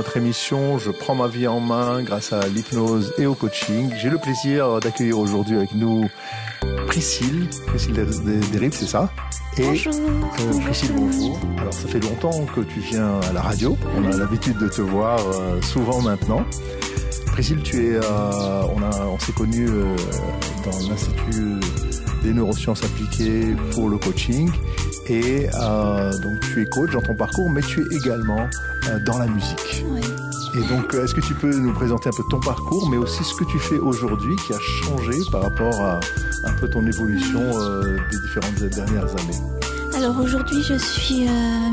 notre émission Je prends ma vie en main grâce à l'hypnose et au coaching. J'ai le plaisir d'accueillir aujourd'hui avec nous Priscille Desrives, c'est ça? Bonjour. Priscille, bonjour. Alors ça fait longtemps que tu viens à la radio, on a l'habitude de te voir souvent maintenant. Priscille, on s'est connus dans l'Institut des neurosciences appliquées pour le coaching et donc tu es coach dans ton parcours mais tu es également dans la musique. Oui. Et donc est-ce que tu peux nous présenter un peu ton parcours mais aussi ce que tu fais aujourd'hui qui a changé par rapport à un peu ton évolution des différentes dernières années? Alors aujourd'hui je suis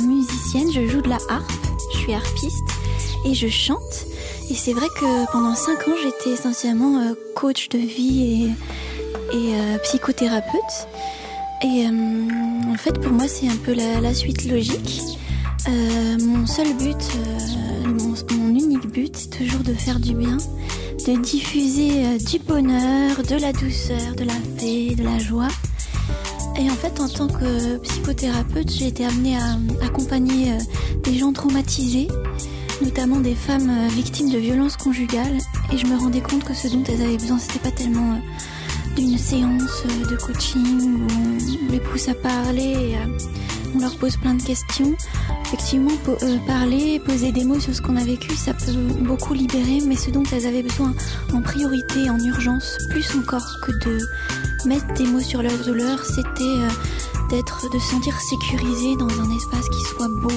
musicienne, je joue de la harpe, je suis harpiste et je chante. Et c'est vrai que pendant 5 ans j'étais essentiellement coach de vie et psychothérapeute. Et en fait, pour moi, c'est un peu la suite logique. Mon seul but, mon unique but, c'est toujours de faire du bien, de diffuser du bonheur, de la douceur, de la paix, de la joie. Et en fait, en tant que psychothérapeute, j'ai été amenée à accompagner des gens traumatisés, notamment des femmes victimes de violences conjugales. Et je me rendais compte que ce dont elles avaient besoin, c'était pas tellement d'une séance de coaching où on les pousse à parler et on leur pose plein de questions. Effectivement, parler, poser des mots sur ce qu'on a vécu, ça peut beaucoup libérer, mais ce dont elles avaient besoin en priorité, en urgence, plus encore que de mettre des mots sur leur douleur, c'était de se sentir sécurisé dans un espace qui soit beau,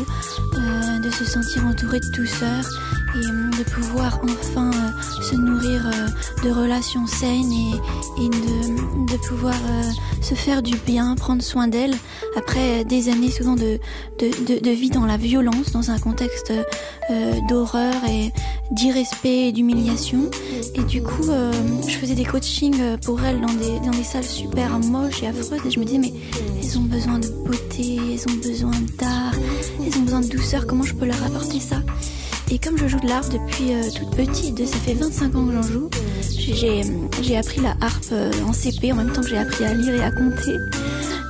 de se sentir entouré de douceur et de pouvoir enfin se nourrir de relations saines et de pouvoir se faire du bien, prendre soin d'elles après des années souvent de vie dans la violence, dans un contexte d'horreur et d'irrespect et d'humiliation. Et du coup, je faisais des coachings pour elles dans des salles super moches et affreuses et je me disais mais elles ont besoin de beauté, elles ont besoin d'art, elles ont besoin de douceur, comment je peux leur apporter ça? Et comme je joue de l'harpe depuis toute petite, ça fait 25 ans que j'en joue, j'ai appris la harpe en CP en même temps que j'ai appris à lire et à compter.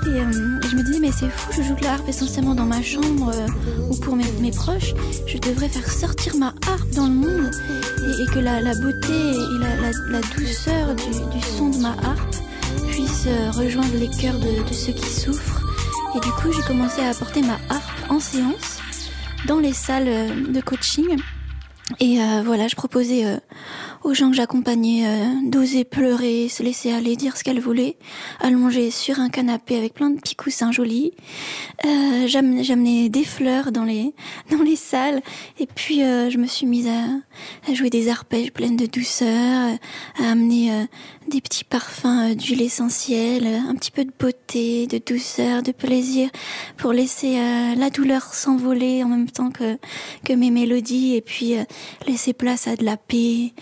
Et je me disais mais c'est fou, je joue de la harpe essentiellement dans ma chambre ou pour mes proches. Je devrais faire sortir ma harpe dans le monde et que la beauté et la douceur du son de ma harpe puisse rejoindre les cœurs de ceux qui souffrent. Et du coup j'ai commencé à apporter ma harpe en séance dans les salles de coaching. Et voilà, je proposais aux gens que j'accompagnais d'oser pleurer, se laisser aller, dire ce qu'elles voulaient, allongées sur un canapé avec plein de petits coussins jolis. J'amenais des fleurs dans les salles et puis je me suis mise à jouer des arpèges pleines de douceur, à amener des petits parfums d'huile essentielle, un petit peu de beauté, de douceur, de plaisir pour laisser la douleur s'envoler en même temps que mes mélodies et puis laisser place à de la paix,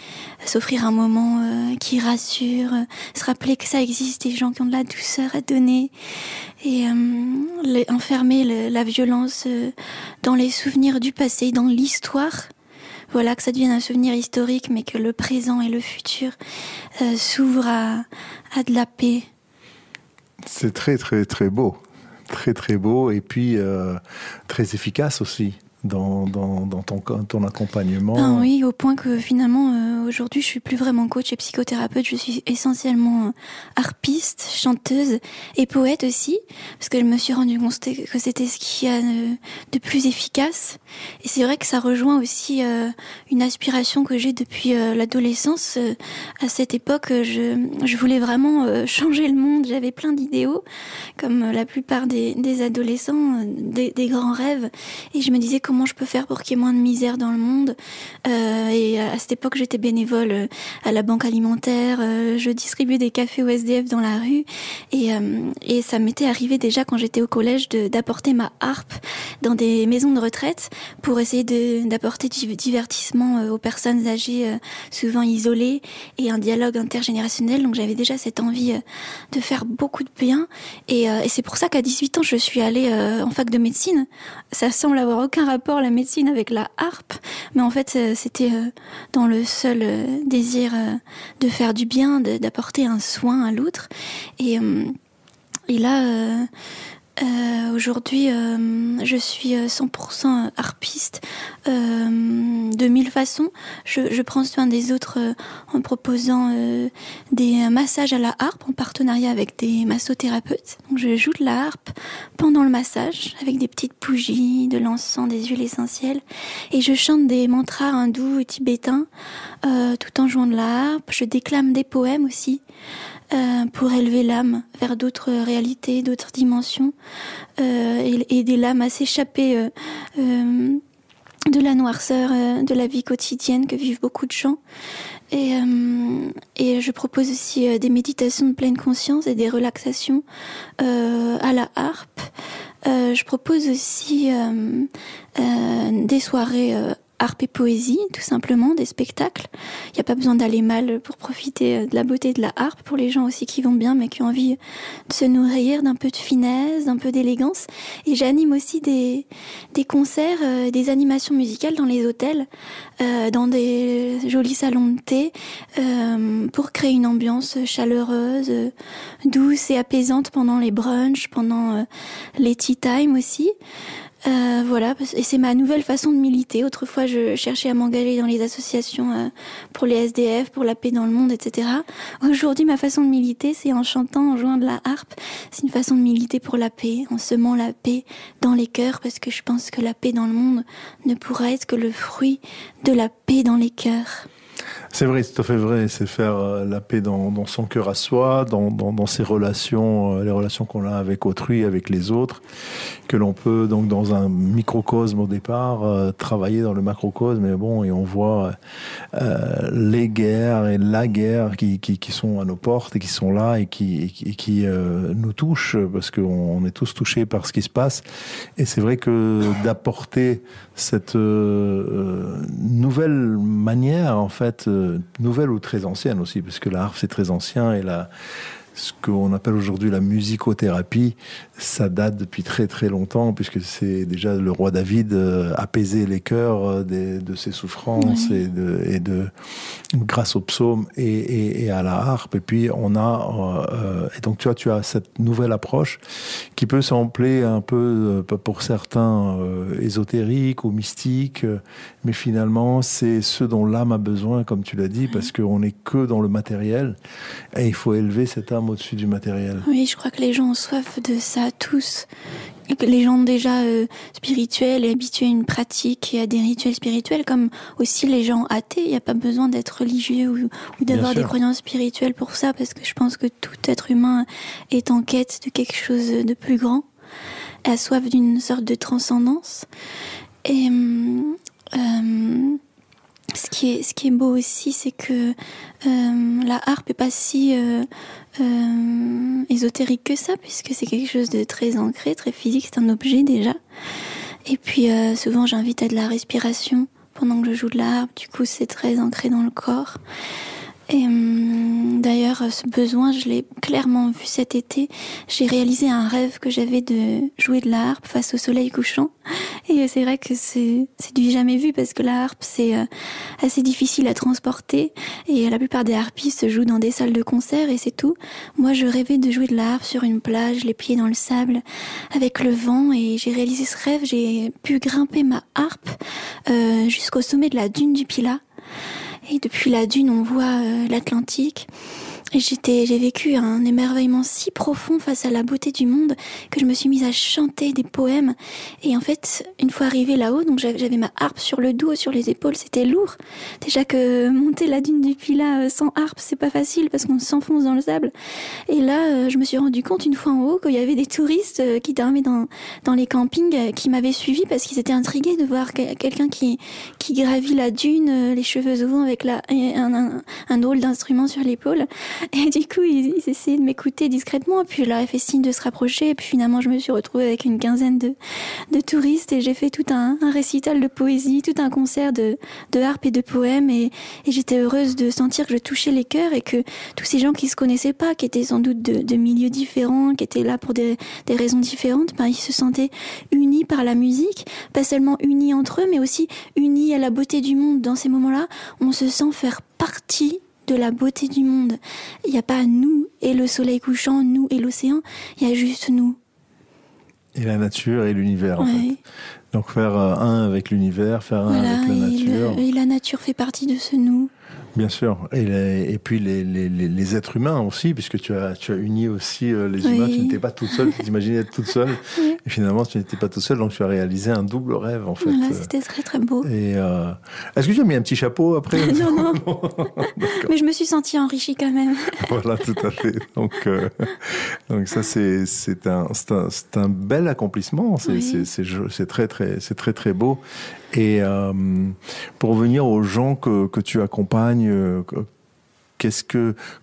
s'offrir un moment qui rassure, se rappeler que ça existe, des gens qui ont de la douceur à donner et enfermer la violence dans les souvenirs du passé, dans l'histoire. Voilà, que ça devienne un souvenir historique, mais que le présent et le futur s'ouvrent à de la paix. C'est très, très, très beau. Très, très beau et puis très efficace aussi dans ton accompagnement. Ben oui, au point que finalement, aujourd'hui, je suis plus vraiment coach et psychothérapeute. Je suis essentiellement harpiste, chanteuse et poète aussi, parce que je me suis rendu compte que c'était ce qu'il y a de plus efficace. Et c'est vrai que ça rejoint aussi une aspiration que j'ai depuis l'adolescence. À cette époque, je voulais vraiment changer le monde. J'avais plein d'idéaux, comme la plupart des adolescents, des grands rêves. Et je me disais comment je peux faire pour qu'il y ait moins de misère dans le monde. Et à cette époque, j'étais bénévole à la banque alimentaire. Je distribuais des cafés au SDF dans la rue. Et ça m'était arrivé déjà quand j'étais au collège d'apporter ma harpe dans des maisons de retraite pour essayer d'apporter du divertissement aux personnes âgées souvent isolées et un dialogue intergénérationnel. Donc j'avais déjà cette envie de faire beaucoup de bien. Et c'est pour ça qu'à 18 ans, je suis allée en fac de médecine. Ça semble avoir aucun rapport la médecine avec la harpe, mais en fait c'était dans le seul désir de faire du bien, d'apporter un soin à l'autre. Et là Aujourd'hui, je suis 100% harpiste de mille façons. Je prends soin des autres en proposant des massages à la harpe en partenariat avec des massothérapeutes. Donc, je joue de la harpe pendant le massage avec des petites bougies, de l'encens, des huiles essentielles. Et je chante des mantras hindous et tibétains tout en jouant de la harpe. Je déclame des poèmes aussi. Pour élever l'âme vers d'autres réalités, d'autres dimensions, et aider l'âme à s'échapper de la noirceur de la vie quotidienne que vivent beaucoup de gens. Et je propose aussi des méditations de pleine conscience et des relaxations à la harpe. Je propose aussi des soirées harpe et poésie, tout simplement, des spectacles. Il n'y a pas besoin d'aller mal pour profiter de la beauté de la harpe, pour les gens aussi qui vont bien, mais qui ont envie de se nourrir d'un peu de finesse, d'un peu d'élégance. Et j'anime aussi des concerts, des animations musicales dans les hôtels, dans des jolis salons de thé, pour créer une ambiance chaleureuse, douce et apaisante pendant les brunchs, pendant les tea time aussi. Voilà, et c'est ma nouvelle façon de militer. Autrefois, je cherchais à m'engager dans les associations pour les SDF, pour la paix dans le monde, etc. Aujourd'hui, ma façon de militer, c'est en chantant, en jouant de la harpe. C'est une façon de militer pour la paix, en semant la paix dans les cœurs, parce que je pense que la paix dans le monde ne pourra être que le fruit de la paix dans les cœurs. C'est vrai, c'est tout à fait vrai. C'est faire la paix dans son cœur à soi, dans ses relations, les relations qu'on a avec autrui, avec les autres, que l'on peut donc dans un microcosme au départ travailler dans le macrocosme. Mais bon, et on voit les guerres et la guerre qui sont à nos portes et qui sont là et qui nous touchent parce qu'on est tous touchés par ce qui se passe. Et c'est vrai que d'apporter cette nouvelle manière, en fait, nouvelle ou très ancienne aussi, parce que la harpe c'est très ancien et ce qu'on appelle aujourd'hui la musicothérapie, ça date depuis très très longtemps, puisque c'est déjà le roi David apaisait les cœurs de ses souffrances et grâce au psaume et à la harpe. Et puis on a et donc tu as cette nouvelle approche qui peut sembler un peu pour certains ésotérique ou mystique, mais finalement c'est ce dont l'âme a besoin, comme tu l'as dit, parce qu'on n'est que dans le matériel et il faut élever cette âme au-dessus du matériel. Oui, je crois que les gens ont soif de ça, tous. Et que les gens déjà spirituels et habitués à une pratique et à des rituels spirituels, comme aussi les gens athées. Il n'y a pas besoin d'être religieux ou d'avoir des croyances spirituelles pour ça, parce que je pense que tout être humain est en quête de quelque chose de plus grand, a soif d'une sorte de transcendance. Et ce qui est beau aussi, c'est que la harpe est pas si ésotérique que ça, puisque c'est quelque chose de très ancré, très physique, c'est un objet déjà. Et puis souvent j'invite à de la respiration pendant que je joue de la harpe, du coup c'est très ancré dans le corps. Et d'ailleurs, ce besoin, je l'ai clairement vu cet été. J'ai réalisé un rêve que j'avais de jouer de la harpe face au soleil couchant. Et c'est vrai que c'est du jamais vu, parce que la harpe, c'est assez difficile à transporter. Et la plupart des harpistes jouent dans des salles de concert et c'est tout. Moi, je rêvais de jouer de la harpe sur une plage, les pieds dans le sable, avec le vent. Et j'ai réalisé ce rêve. J'ai pu grimper ma harpe jusqu'au sommet de la dune du Pilat. Et depuis la dune, on voit l'Atlantique. Et j'ai vécu un émerveillement si profond face à la beauté du monde que je me suis mise à chanter des poèmes. Et en fait, une fois arrivée là-haut, donc j'avais ma harpe sur le dos, sur les épaules, c'était lourd. Déjà que monter la dune du Pilat sans harpe, c'est pas facile parce qu'on s'enfonce dans le sable. Et là, je me suis rendu compte une fois en haut qu'il y avait des touristes qui dormaient dans les campings qui m'avaient suivi parce qu'ils étaient intrigués de voir quelqu'un qui gravit la dune, les cheveux au vent avec un drôle d'instrument sur l'épaule. Et du coup, ils essayaient de m'écouter discrètement. Et puis, je leur ai fait signe de se rapprocher. Et puis, finalement, je me suis retrouvée avec une quinzaine de touristes. Et j'ai fait tout un récital de poésie, tout un concert de harpe et de poèmes. Et j'étais heureuse de sentir que je touchais les cœurs et que tous ces gens qui se connaissaient pas, qui étaient sans doute de milieux différents, qui étaient là pour des raisons différentes, ils se sentaient unis par la musique. Pas seulement unis entre eux, mais aussi unis à la beauté du monde. Dans ces moments-là, on se sent faire partie de la beauté du monde. Il n'y a pas nous et le soleil couchant, nous et l'océan, il y a juste nous. Et la nature et l'univers, en fait. Donc faire un avec l'univers, faire un avec la nature. Et la nature fait partie de ce nous. Bien sûr. Et puis les êtres humains aussi, puisque tu as uni aussi les humains. Tu n'étais pas toute seule, tu t'imaginais être toute seule. Oui. Et finalement, tu n'étais pas toute seule, donc tu as réalisé un double rêve, en fait. Voilà, c'était très très beau. Et est-ce que tu as mis un petit chapeau après? Non. Mais je me suis sentie enrichie quand même. Voilà, tout à fait. Donc ça, c'est un bel accomplissement. C'est très très beau. Et pour revenir aux gens que tu accompagnes,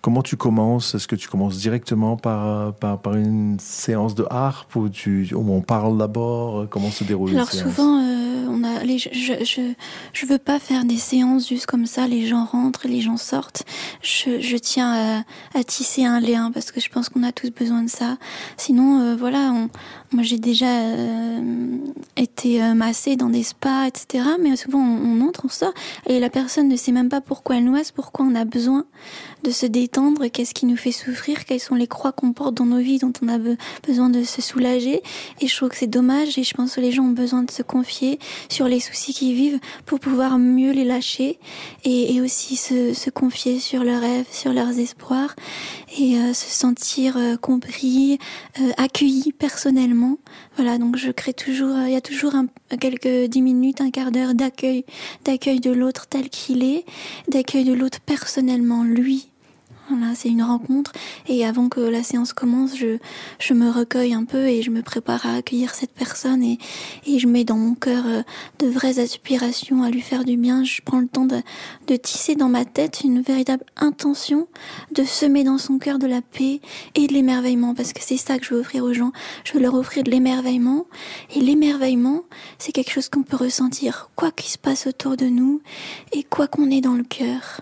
comment tu commences? Est-ce que tu commences directement par une séance de harpe où on parle d'abord? Comment se déroule une séance? Alors souvent, je veux pas faire des séances juste comme ça. Les gens rentrent, les gens sortent. Je tiens à tisser un lien parce que je pense qu'on a tous besoin de ça. Sinon, moi j'ai déjà été massée dans des spas, etc. Mais souvent on entre, on sort et la personne ne sait même pas pourquoi elle nous masse, pourquoi on a besoin de se détendre, qu'est-ce qui nous fait souffrir, quelles sont les croix qu'on porte dans nos vies dont on a besoin de se soulager. Et je trouve que c'est dommage et je pense que les gens ont besoin de se confier sur les soucis qu'ils vivent pour pouvoir mieux les lâcher et aussi se confier sur leurs rêves, sur leurs espoirs et se sentir compris, accueilli personnellement. Voilà, donc je crée toujours, il y a toujours quelques 10 minutes, un quart d'heure d'accueil de l'autre tel qu'il est, d'accueil de l'autre personnellement, lui. Voilà, c'est une rencontre et avant que la séance commence, je me recueille un peu et je me prépare à accueillir cette personne et je mets dans mon cœur de vraies aspirations à lui faire du bien. Je prends le temps de tisser dans ma tête une véritable intention de semer dans son cœur de la paix et de l'émerveillement parce que c'est ça que je veux offrir aux gens. Je veux leur offrir de l'émerveillement et l'émerveillement, c'est quelque chose qu'on peut ressentir quoi qu'il se passe autour de nous et quoi qu'on ait dans le cœur.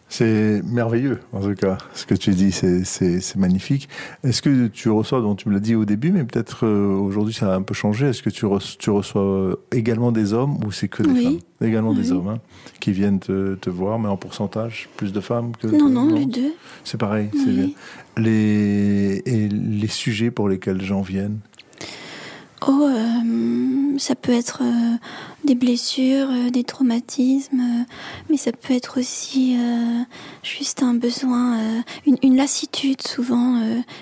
C'est merveilleux, en tout cas. Ce que tu dis, c'est magnifique. Est-ce que tu reçois, donc tu me l'as dit au début, mais peut-être aujourd'hui ça a un peu changé. Est-ce que tu reçois également des hommes ou c'est que des femmes? Également des hommes qui viennent te voir, mais en pourcentage, plus de femmes que Non, les deux. C'est pareil, oui. C'est bien. Et les sujets pour lesquels les gens viennent? Ça peut être des blessures, des traumatismes, mais ça peut être aussi juste un besoin, une lassitude souvent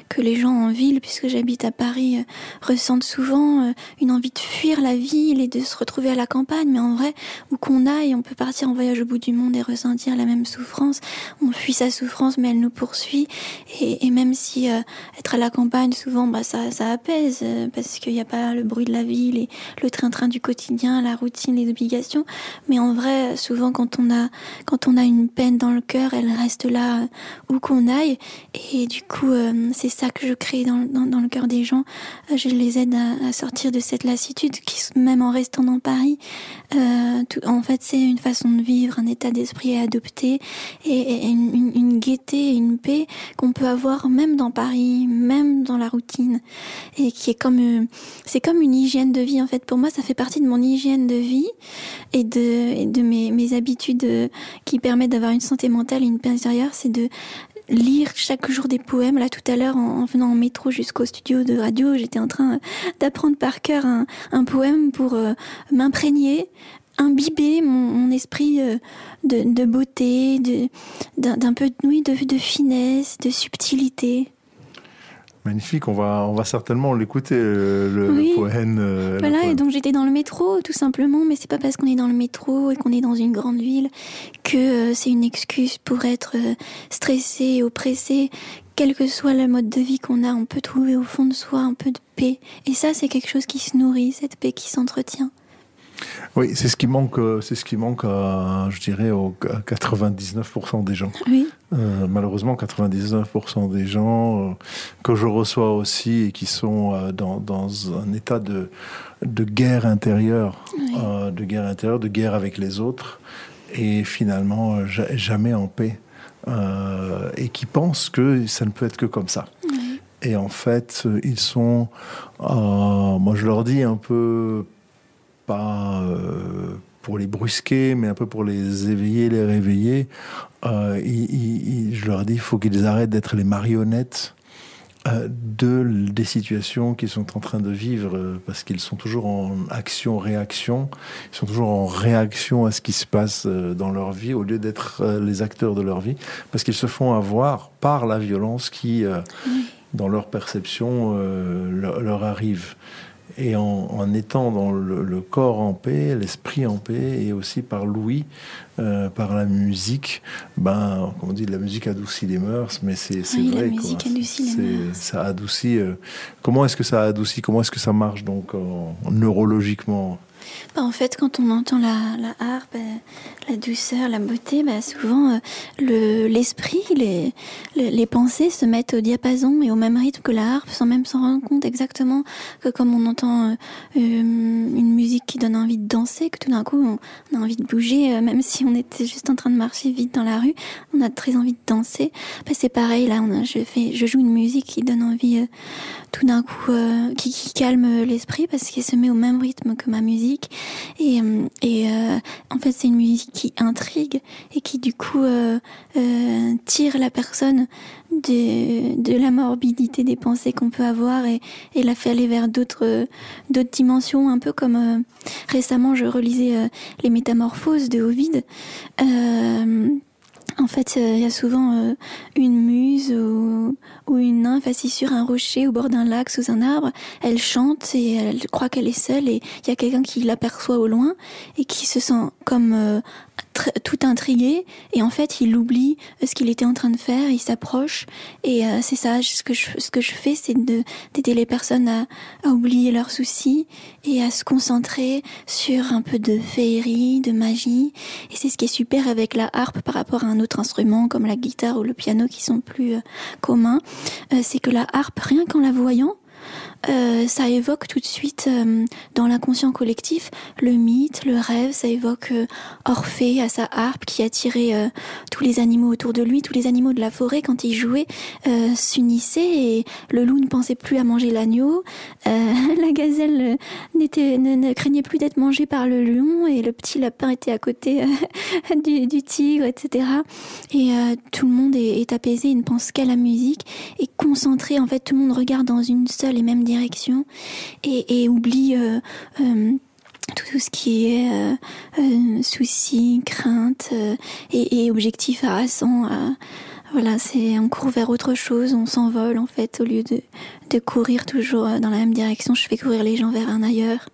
que les gens en ville, puisque j'habite à Paris, ressentent souvent une envie de fuir la ville et de se retrouver à la campagne. Mais en vrai, où qu'on aille, on peut partir en voyage au bout du monde et ressentir la même souffrance. On fuit sa souffrance, mais elle nous poursuit. Et même si être à la campagne, souvent, ça apaise, parce qu'il n'y a pas le bruit de la ville et le train-train du quotidien, la routine, les obligations. Mais en vrai, souvent, quand on a une peine dans le cœur, elle reste là où qu'on aille. Et du coup, c'est ça que je crée dans le cœur des gens. Je les aide à sortir de cette lassitude qui, même en restant dans Paris, en fait, c'est une façon de vivre, un état d'esprit à adopter et une gaieté et une paix qu'on peut avoir même dans Paris, même dans la routine, et qui est c'est comme une hygiène de vie. En fait, pour moi, ça fait partie de mon hygiène de vie et de mes habitudes qui permettent d'avoir une santé mentale et une paix intérieure. C'est de lire chaque jour des poèmes. Là, tout à l'heure, en venant en métro jusqu'au studio de radio, j'étais en train d'apprendre par cœur un poème pour m'imprégner, imbiber mon esprit de beauté, d'un peu de finesse, de subtilité. Magnifique, on va certainement l'écouter, le poème. Voilà, et donc j'étais dans le métro, tout simplement, mais c'est pas parce qu'on est dans le métro et qu'on est dans une grande ville que c'est une excuse pour être stressé et oppressé. Quel que soit le mode de vie qu'on a, on peut trouver au fond de soi un peu de paix. Et ça, c'est quelque chose qui se nourrit, cette paix qui s'entretient. Oui, c'est ce qui manque, je dirais, aux 99% des gens. Oui. Malheureusement, 99% des gens que je reçois aussi et qui sont dans un état de guerre intérieure, de guerre avec les autres, et finalement jamais en paix, et qui pensent que ça ne peut être que comme ça. Oui. Et en fait, ils sont, moi je leur dis un peu, pas pour les brusquer, mais un peu pour les éveiller, les réveiller. Je leur dis, il faut qu'ils arrêtent d'être les marionnettes des situations qu'ils sont en train de vivre, parce qu'ils sont toujours en action-réaction, ils sont toujours en réaction à ce qui se passe dans leur vie, au lieu d'être les acteurs de leur vie, parce qu'ils se font avoir par la violence qui, dans leur perception, leur arrive. Et en étant dans le corps en paix, l'esprit en paix, et aussi par l'ouïe, par la musique, comme on dit, la musique adoucit les mœurs, mais c'est vrai. La musique adoucit les mœurs. Ça adoucit. Comment est-ce que ça adoucit? Comment est-ce que ça marche donc neurologiquement? En fait, quand on entend la harpe, la douceur, la beauté, souvent l'esprit, les pensées se mettent au diapason et au même rythme que la harpe, sans même s'en rendre compte, exactement que comme on entend une musique qui donne envie de danser, que tout d'un coup on a envie de bouger, même si on était juste en train de marcher vite dans la rue, on a très envie de danser. C'est pareil, là je joue une musique qui donne envie tout d'un coup, qui calme l'esprit parce qu'elle se met au même rythme que ma musique. Et en fait, c'est une musique qui intrigue et qui du coup tire la personne de la morbidité des pensées qu'on peut avoir et la fait aller vers d'autres dimensions, un peu comme récemment je relisais les Métamorphoses de Ovide. En fait, il y a souvent une muse ou une nymphe assise sur un rocher au bord d'un lac sous un arbre. Elle chante et elle croit qu'elle est seule et il y a quelqu'un qui l'aperçoit au loin et qui se sent comme tout intrigué et en fait il oublie ce qu'il était en train de faire, il s'approche et c'est ça, ce que je fais, c'est d'aider les personnes à oublier leurs soucis et à se concentrer sur un peu de féerie, de magie, et c'est ce qui est super avec la harpe par rapport à un autre instrument comme la guitare ou le piano qui sont plus communs, c'est que la harpe, rien qu'en la voyant, ça évoque tout de suite dans l'inconscient collectif le mythe, le rêve. Ça évoque Orphée à sa harpe qui attirait tous les animaux autour de lui, tous les animaux de la forêt quand il jouait s'unissaient et le loup ne pensait plus à manger l'agneau, la gazelle ne craignait plus d'être mangée par le lion et le petit lapin était à côté du tigre, etc. Et tout le monde est apaisé, il ne pense qu'à la musique et concentré. En fait, tout le monde regarde dans une seule et même direction et oublie tout ce qui est soucis, craintes et objectifs harassants. Voilà, on court vers autre chose, on s'envole en fait, au lieu de courir toujours dans la même direction. Je fais courir les gens vers un ailleurs.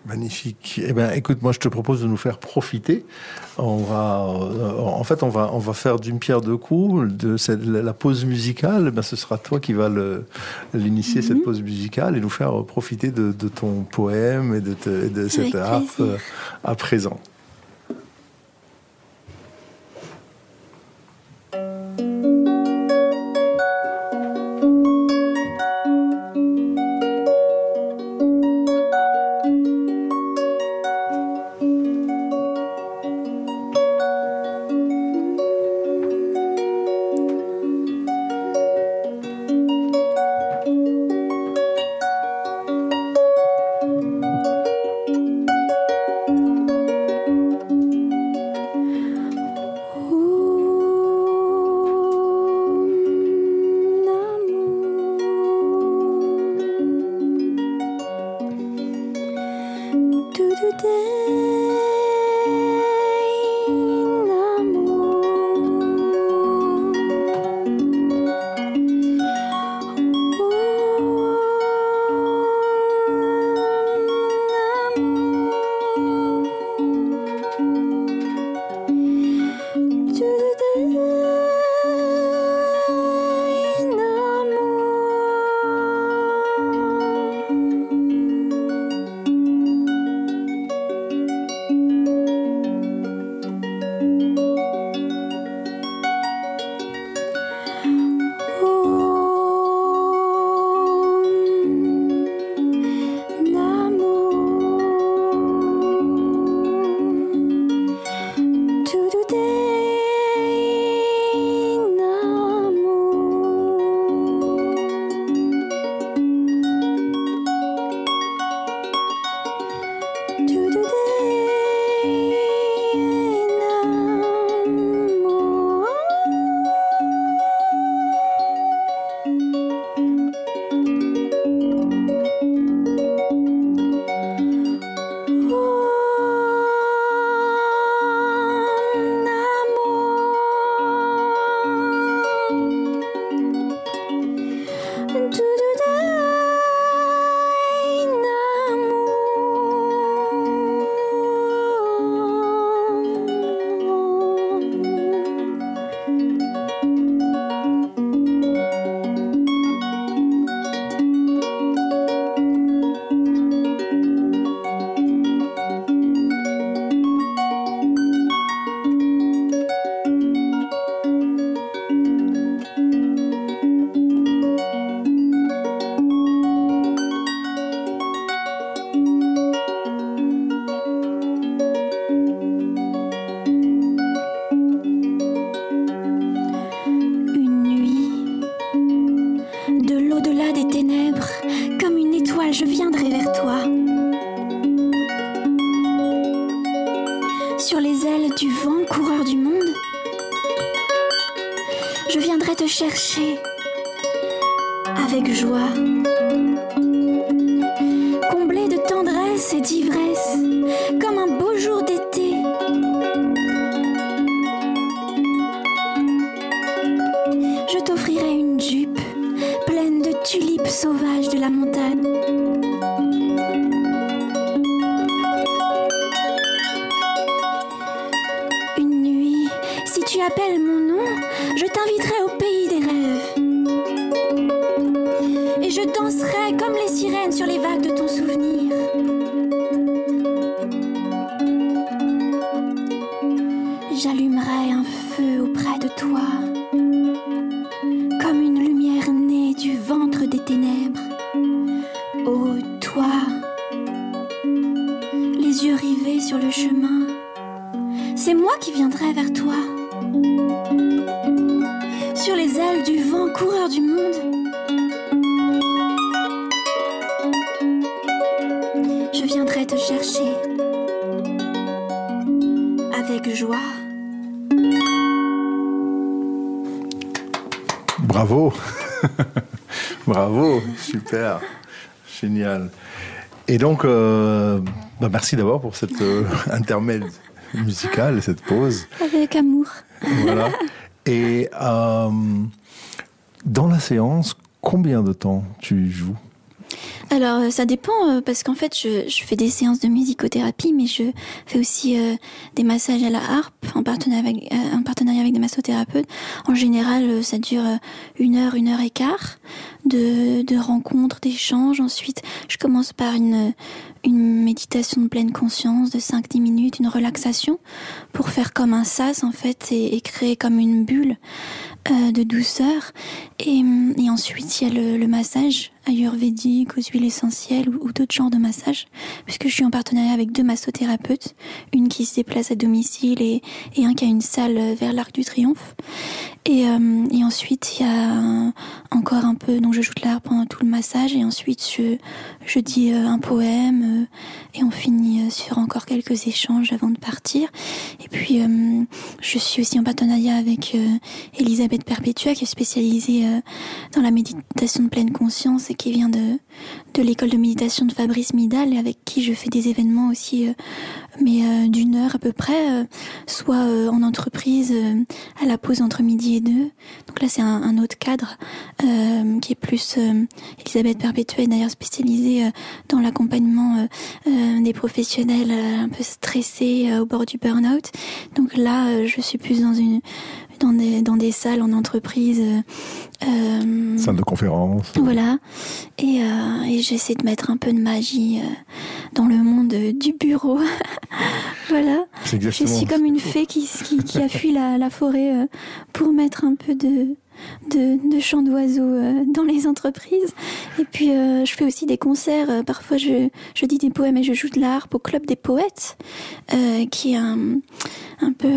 Magnifique. Eh ben, écoute, moi, je te propose de nous faire profiter. On va faire d'une pierre deux coups. La pause musicale, ce sera toi qui vas l'initier, cette pause musicale, et nous faire profiter de ton poème et de cette harpe à présent. Sur les ailes du vent, coureur du monde, je viendrai te chercher avec joie, comblé de tendresse et d'ivresse, comme un beau jour d'été. Je t'offrirai une jupe pleine de tulipes sauvages de la montagne. Une nuit, si tu appelles mon nom, je t'inviterai au pays des rêves. Et je danserai comme les sirènes sur les vagues de ton souvenir. J'allumerai un feu auprès de toi, comme une lumière née du ventre des ténèbres. Ô toi, les yeux rivés sur le chemin, c'est moi qui viendrai vers toi. Sur les ailes du vent, coureur du monde, je viendrai te chercher avec joie. Bravo. Bravo, super, génial. Et donc, merci d'abord pour cette intermède musicale, cette pause. Avec amour. Voilà. Et dans la séance, combien de temps tu joues ? Alors, ça dépend, parce qu'en fait, je fais des séances de musicothérapie, mais je fais aussi des massages à la harpe en partenariat avec des massothérapeutes. En général, ça dure 1 heure et quart de rencontres, d'échanges. Ensuite, je commence par une méditation de pleine conscience de 5-10 minutes, une relaxation, pour faire comme un sas, en fait, et créer comme une bulle de douceur. Et ensuite, il y a le massage ayurvédique aux huiles essentielles ou d'autres genres de massages, puisque je suis en partenariat avec 2 massothérapeutes, une qui se déplace à domicile et un qui a une salle vers l'Arc du Triomphe. Et ensuite, il y a encore un peu, donc je joue de l'harpe pendant tout le massage, et ensuite je dis un poème, et on finit sur encore quelques échanges avant de partir. Et puis, je suis aussi en partenariat avec Elisabeth Perpétua, qui est spécialisée dans la méditation de pleine conscience et qui vient de l'école de méditation de Fabrice Midal, et avec qui je fais des événements aussi, mais d'1 heure à peu près, soit en entreprise, à la pause entre midi et 2. Donc là, c'est un autre cadre qui est plus... Elisabeth Perpétua est d'ailleurs spécialisée dans l'accompagnement des professionnels un peu stressés au bord du burn-out. Donc là, je suis plus dans des salles en entreprise. Salle de conférence. Voilà. Et j'essaie de mettre un peu de magie dans le monde du bureau. Voilà. Je suis comme une fée qui a fui la forêt pour mettre un peu de chants d'oiseaux dans les entreprises. Et puis je fais aussi des concerts. Parfois je dis des poèmes et je joue de la harpe au Club des Poètes, qui est un peu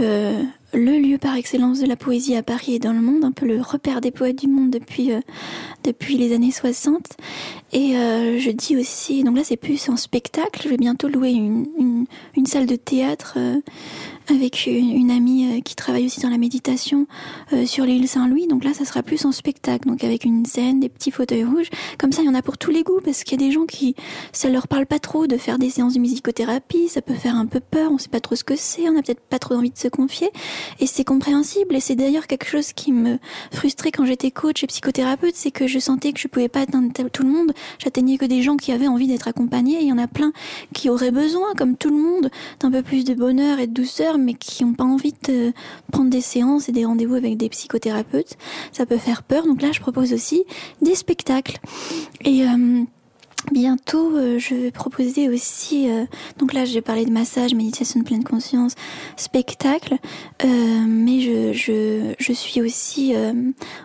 le lieu par excellence de la poésie à Paris et dans le monde, un peu le repère des poètes du monde depuis les années 60. Et je dis aussi, donc là c'est plus en spectacle, je vais bientôt louer une salle de théâtre avec une amie qui travaille aussi dans la méditation sur l'île Saint-Louis. Donc là ça sera plus en spectacle, donc avec une scène, des petits fauteuils rouges. Comme ça il y en a pour tous les goûts, parce qu'il y a des gens qui, ça leur parle pas trop de faire des séances de musicothérapie, ça peut faire un peu peur, on sait pas trop ce que c'est, on a peut-être pas trop envie de se confier, et c'est compréhensible. Et c'est d'ailleurs quelque chose qui me frustrait quand j'étais coach et psychothérapeute, c'est que je sentais que je pouvais pas atteindre tout le monde, j'atteignais que des gens qui avaient envie d'être accompagnés, et il y en a plein qui auraient besoin, comme tout le monde, d'un peu plus de bonheur et de douceur, mais qui n'ont pas envie de prendre des séances et des rendez-vous avec des psychothérapeutes. Ça peut faire peur, donc là je propose aussi des spectacles. Et bientôt, je vais proposer aussi, donc là j'ai parlé de massage, méditation de pleine conscience, spectacle, mais je suis aussi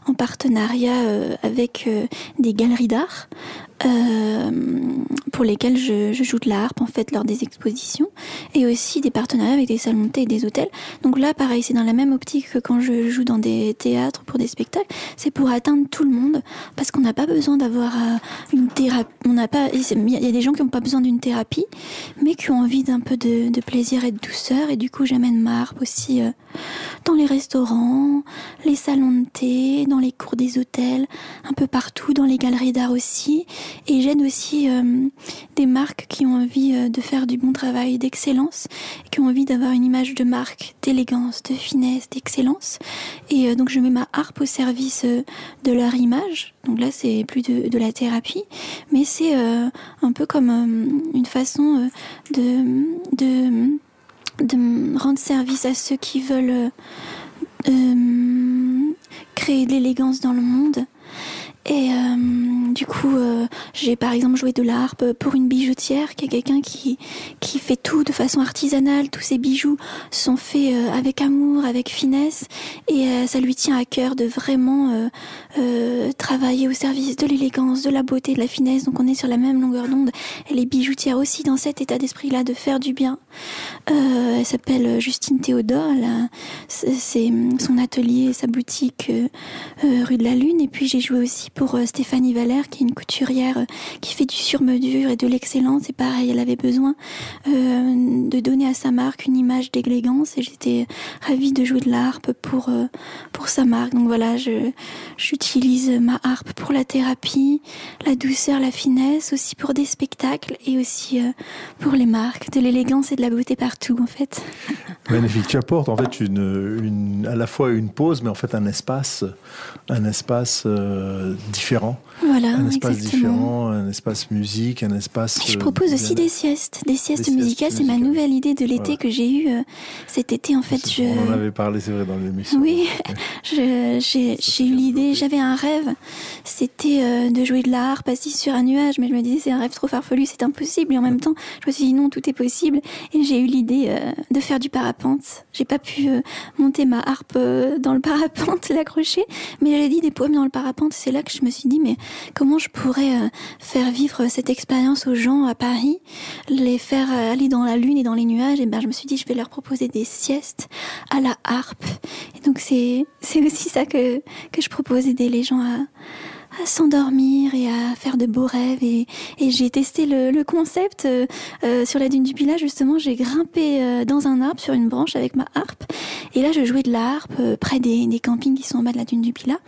en partenariat avec des galeries d'art pour lesquels je joue de la harpe en fait lors des expositions, et aussi des partenariats avec des salons de thé et des hôtels. Donc là, pareil, c'est dans la même optique que quand je joue dans des théâtres pour des spectacles. C'est pour atteindre tout le monde, parce qu'on n'a pas besoin d'avoir une thérapie. Il y a des gens qui n'ont pas besoin d'une thérapie, mais qui ont envie d'un peu de plaisir et de douceur. Et du coup, j'amène ma harpe aussi dans les restaurants, les salons de thé, dans les cours des hôtels, un peu partout, dans les galeries d'art aussi. Et j'aide aussi des marques qui ont envie de faire du bon travail, d'excellence, qui ont envie d'avoir une image de marque, d'élégance, de finesse, d'excellence. Et donc je mets ma harpe au service de leur image. Donc là, c'est plus de la thérapie, mais c'est un peu comme une façon de rendre service à ceux qui veulent créer de l'élégance dans le monde. Et du coup, j'ai par exemple joué de la harpe pour une bijoutière, qui est quelqu'un qui fait tout de façon artisanale. Tous ses bijoux sont faits avec amour, avec finesse, et ça lui tient à cœur de vraiment travailler au service de l'élégance, de la beauté, de la finesse. Donc on est sur la même longueur d'onde. Elle est bijoutière aussi dans cet état d'esprit-là de faire du bien. Elle s'appelle Justine Théodore. C'est son atelier, sa boutique rue de la Lune. Et puis j'ai joué aussi pour Stéphanie Valère, qui est une couturière qui fait du sur-mesure et de l'excellence. Et pareil, elle avait besoin de donner à sa marque une image d'élégance, et j'étais ravie de jouer de la harpe pour sa marque. Donc voilà, j'utilise ma harpe pour la thérapie, la douceur, la finesse, aussi pour des spectacles, et aussi pour les marques, de l'élégance et de la beauté partout en fait. Magnifique. Tu apportes en fait à la fois une pause, mais en fait un espace différent. Voilà, un espace exactement. Différent, un espace musique, un espace... Je propose aussi des siestes musicales. C'est ma nouvelle idée de l'été que j'ai eue cet été. En fait, On en avait parlé, c'est vrai, dans l'émission. Oui, j'ai eu l'idée, j'avais un rêve. C'était de jouer de la harpe assise sur un nuage, mais je me disais c'est un rêve trop farfelu, c'est impossible. Et en même temps, je me suis dit non, tout est possible. Et j'ai eu l'idée de faire du parapente. J'ai pas pu monter ma harpe dans le parapente, l'accrocher, mais j'avais dit des poèmes dans le parapente. C'est là que je me suis dit mais comment je pourrais faire vivre cette expérience aux gens à Paris, les faire aller dans la lune et dans les nuages. Et ben je me suis dit je vais leur proposer des siestes à la harpe. Et donc c'est aussi ça que je propose, aider les gens à s'endormir et à faire de beaux rêves. Et j'ai testé le concept sur la dune du Pilat. Justement, j'ai grimpé dans un arbre sur une branche avec ma harpe, et là je jouais de la harpe près des campings qui sont en bas de la dune du Pilat.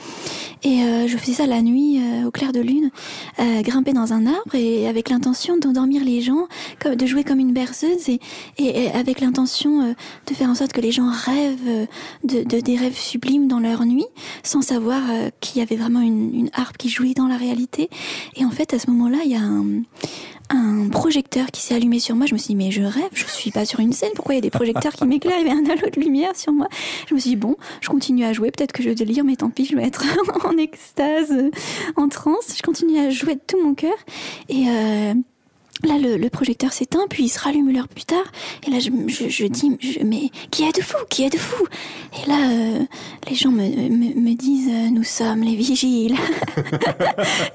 Et je faisais ça la nuit au clair de lune, grimper dans un arbre, et avec l'intention d'endormir les gens, de jouer comme une berceuse, et avec l'intention de faire en sorte que les gens rêvent des rêves sublimes dans leur nuit, sans savoir qu'il y avait vraiment une harpe qui jouait dans la réalité. Et en fait, à ce moment-là, il y a un projecteur qui s'est allumé sur moi. Je me suis dit, mais je rêve, je suis pas sur une scène, pourquoi il y a des projecteurs qui m'éclairent? Il y avait un halo de lumière sur moi. Je me suis dit, bon, je continue à jouer, peut-être que je délire, mais tant pis, je vais être en extase, en transe. Je continue à jouer de tout mon cœur. Et là, le projecteur s'éteint, puis il se rallume une heure plus tard. Et là, je dis, mais qui êtes-vous? Et là, les gens me disent, nous sommes les vigiles.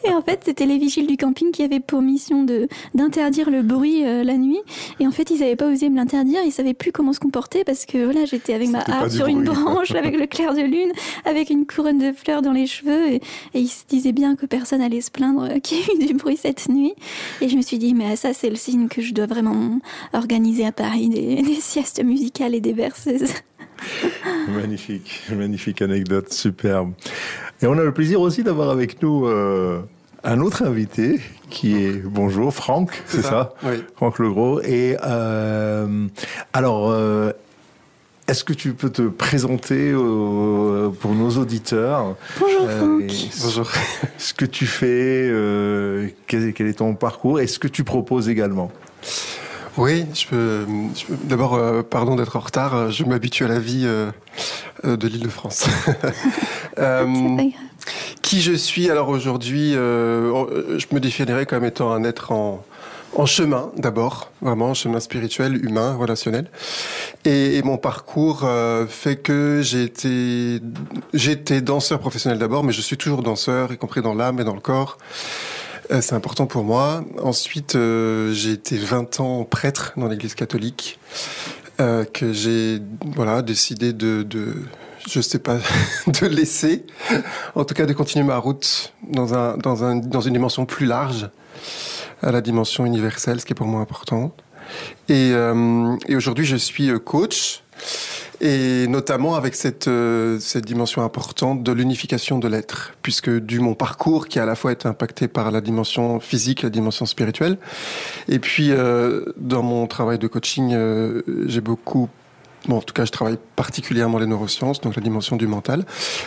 Et en fait, c'était les vigiles du camping qui avaient pour mission d'interdire le bruit la nuit. Et en fait, ils n'avaient pas osé me l'interdire. Ils savaient plus comment se comporter, parce que voilà, j'étais avec ma harpe sur une branche, avec le clair de lune, avec une couronne de fleurs dans les cheveux. Et ils se disaient bien que personne allait se plaindre qu'il y ait eu du bruit cette nuit. Et je me suis dit, mais ça, c'est le signe que je dois vraiment organiser à Paris des siestes musicales et des berceuses. Magnifique anecdote, superbe. Et on a le plaisir aussi d'avoir avec nous un autre invité qui est, bonjour, Franck, c'est ça Oui. Franck Legros. Et est-ce que tu peux te présenter pour nos auditeurs? Bonjour Franck. Bonjour. Ce que tu fais, quel est ton parcours et ce que tu proposes également? Oui, je peux d'abord, pardon d'être en retard, je m'habitue à la vie de l'Île-de-France. C'est pas grave. Qui je suis? Alors aujourd'hui, je me définirais comme étant un être en chemin d'abord, vraiment en chemin spirituel, humain, relationnel. Et mon parcours fait que j'étais danseur professionnel d'abord, mais je suis toujours danseur, y compris dans l'âme et dans le corps. C'est important pour moi. Ensuite, j'ai été 20 ans prêtre dans l'Église catholique, que j'ai décidé je sais pas, de laisser, en tout cas de continuer ma route dans une dimension plus large, à la dimension universelle, ce qui est pour moi important. Et aujourd'hui, je suis coach, et notamment avec cette dimension importante de l'unification de l'être, puisque mon parcours qui a à la fois été impacté par la dimension physique, la dimension spirituelle, et puis dans mon travail de coaching, j'ai beaucoup... Bon, en tout cas, je travaille particulièrement les neurosciences, donc la dimension du mental.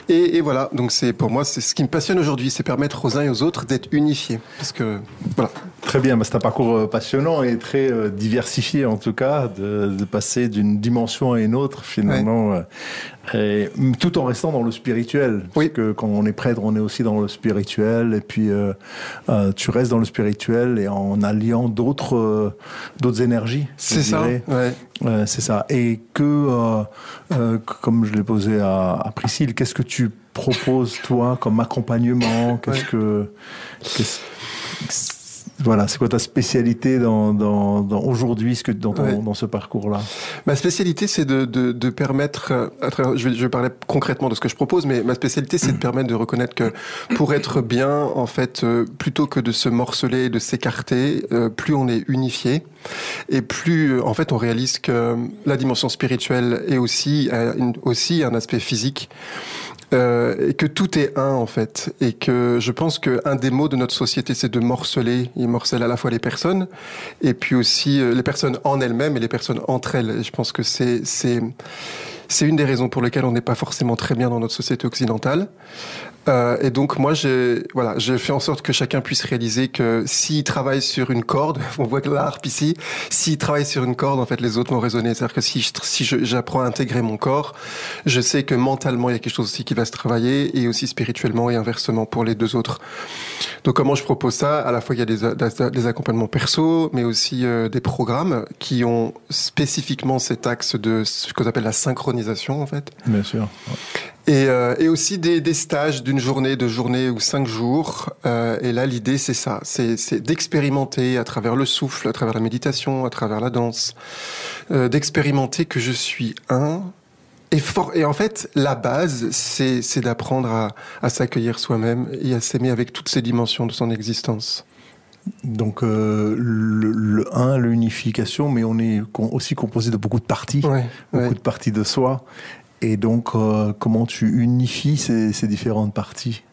Et voilà, donc pour moi, c'est ce qui me passionne aujourd'hui, c'est permettre aux uns et aux autres d'être unifiés. Parce que, voilà. Très bien, c'est un parcours passionnant et très diversifié, en tout cas, de passer d'une dimension à une autre, finalement. Ouais. Et, tout en restant dans le spirituel. Oui. Parce que quand on est prêtre, on est aussi dans le spirituel. Et puis, tu restes dans le spirituel et en alliant d'autres énergies. C'est ça, ouais. C'est ça. Et comme je l'ai posé à Priscille, qu'est-ce que tu proposes, toi, comme accompagnement? Voilà, c'est quoi ta spécialité aujourd'hui, dans ce parcours-là? Ma spécialité, c'est de permettre, je vais parler concrètement de ce que je propose, mais ma spécialité, c'est de permettre de reconnaître que pour être bien, en fait, plutôt que de se morceler et de s'écarter, plus on est unifié, et plus, en fait, on réalise que la dimension spirituelle est aussi un aspect physique. Et que tout est un, en fait, et que je pense qu'un des maux de notre société, c'est de morceler. Il morcelle à la fois les personnes, et puis aussi les personnes en elles-mêmes et les personnes entre elles. Et je pense que c'est une des raisons pour lesquelles on n'est pas forcément très bien dans notre société occidentale. Et donc moi, j'ai fait en sorte que chacun puisse réaliser que s'il travaille sur une corde, on voit que la harpe ici, s'il travaille sur une corde, en fait, les autres vont résonner. C'est-à-dire que si j'apprends à intégrer mon corps, je sais que mentalement, il y a quelque chose aussi qui va se travailler, et aussi spirituellement et inversement pour les deux autres. Donc comment je propose ça? À la fois, il y a des accompagnements perso, mais aussi des programmes qui ont spécifiquement cet axe de ce qu'on appelle la synchronisation, en fait. Bien sûr. Et aussi des stages d'une journée, 2 journées ou 5 jours. Et là, l'idée, c'est ça. C'est d'expérimenter à travers le souffle, à travers la méditation, à travers la danse, d'expérimenter que je suis un et fort. Et en fait, la base, c'est d'apprendre à s'accueillir soi-même et à s'aimer avec toutes ces dimensions de son existence. Donc l'unification, mais on est aussi composé de beaucoup de parties, beaucoup de parties de soi. Et donc, comment tu unifies ces différentes parties?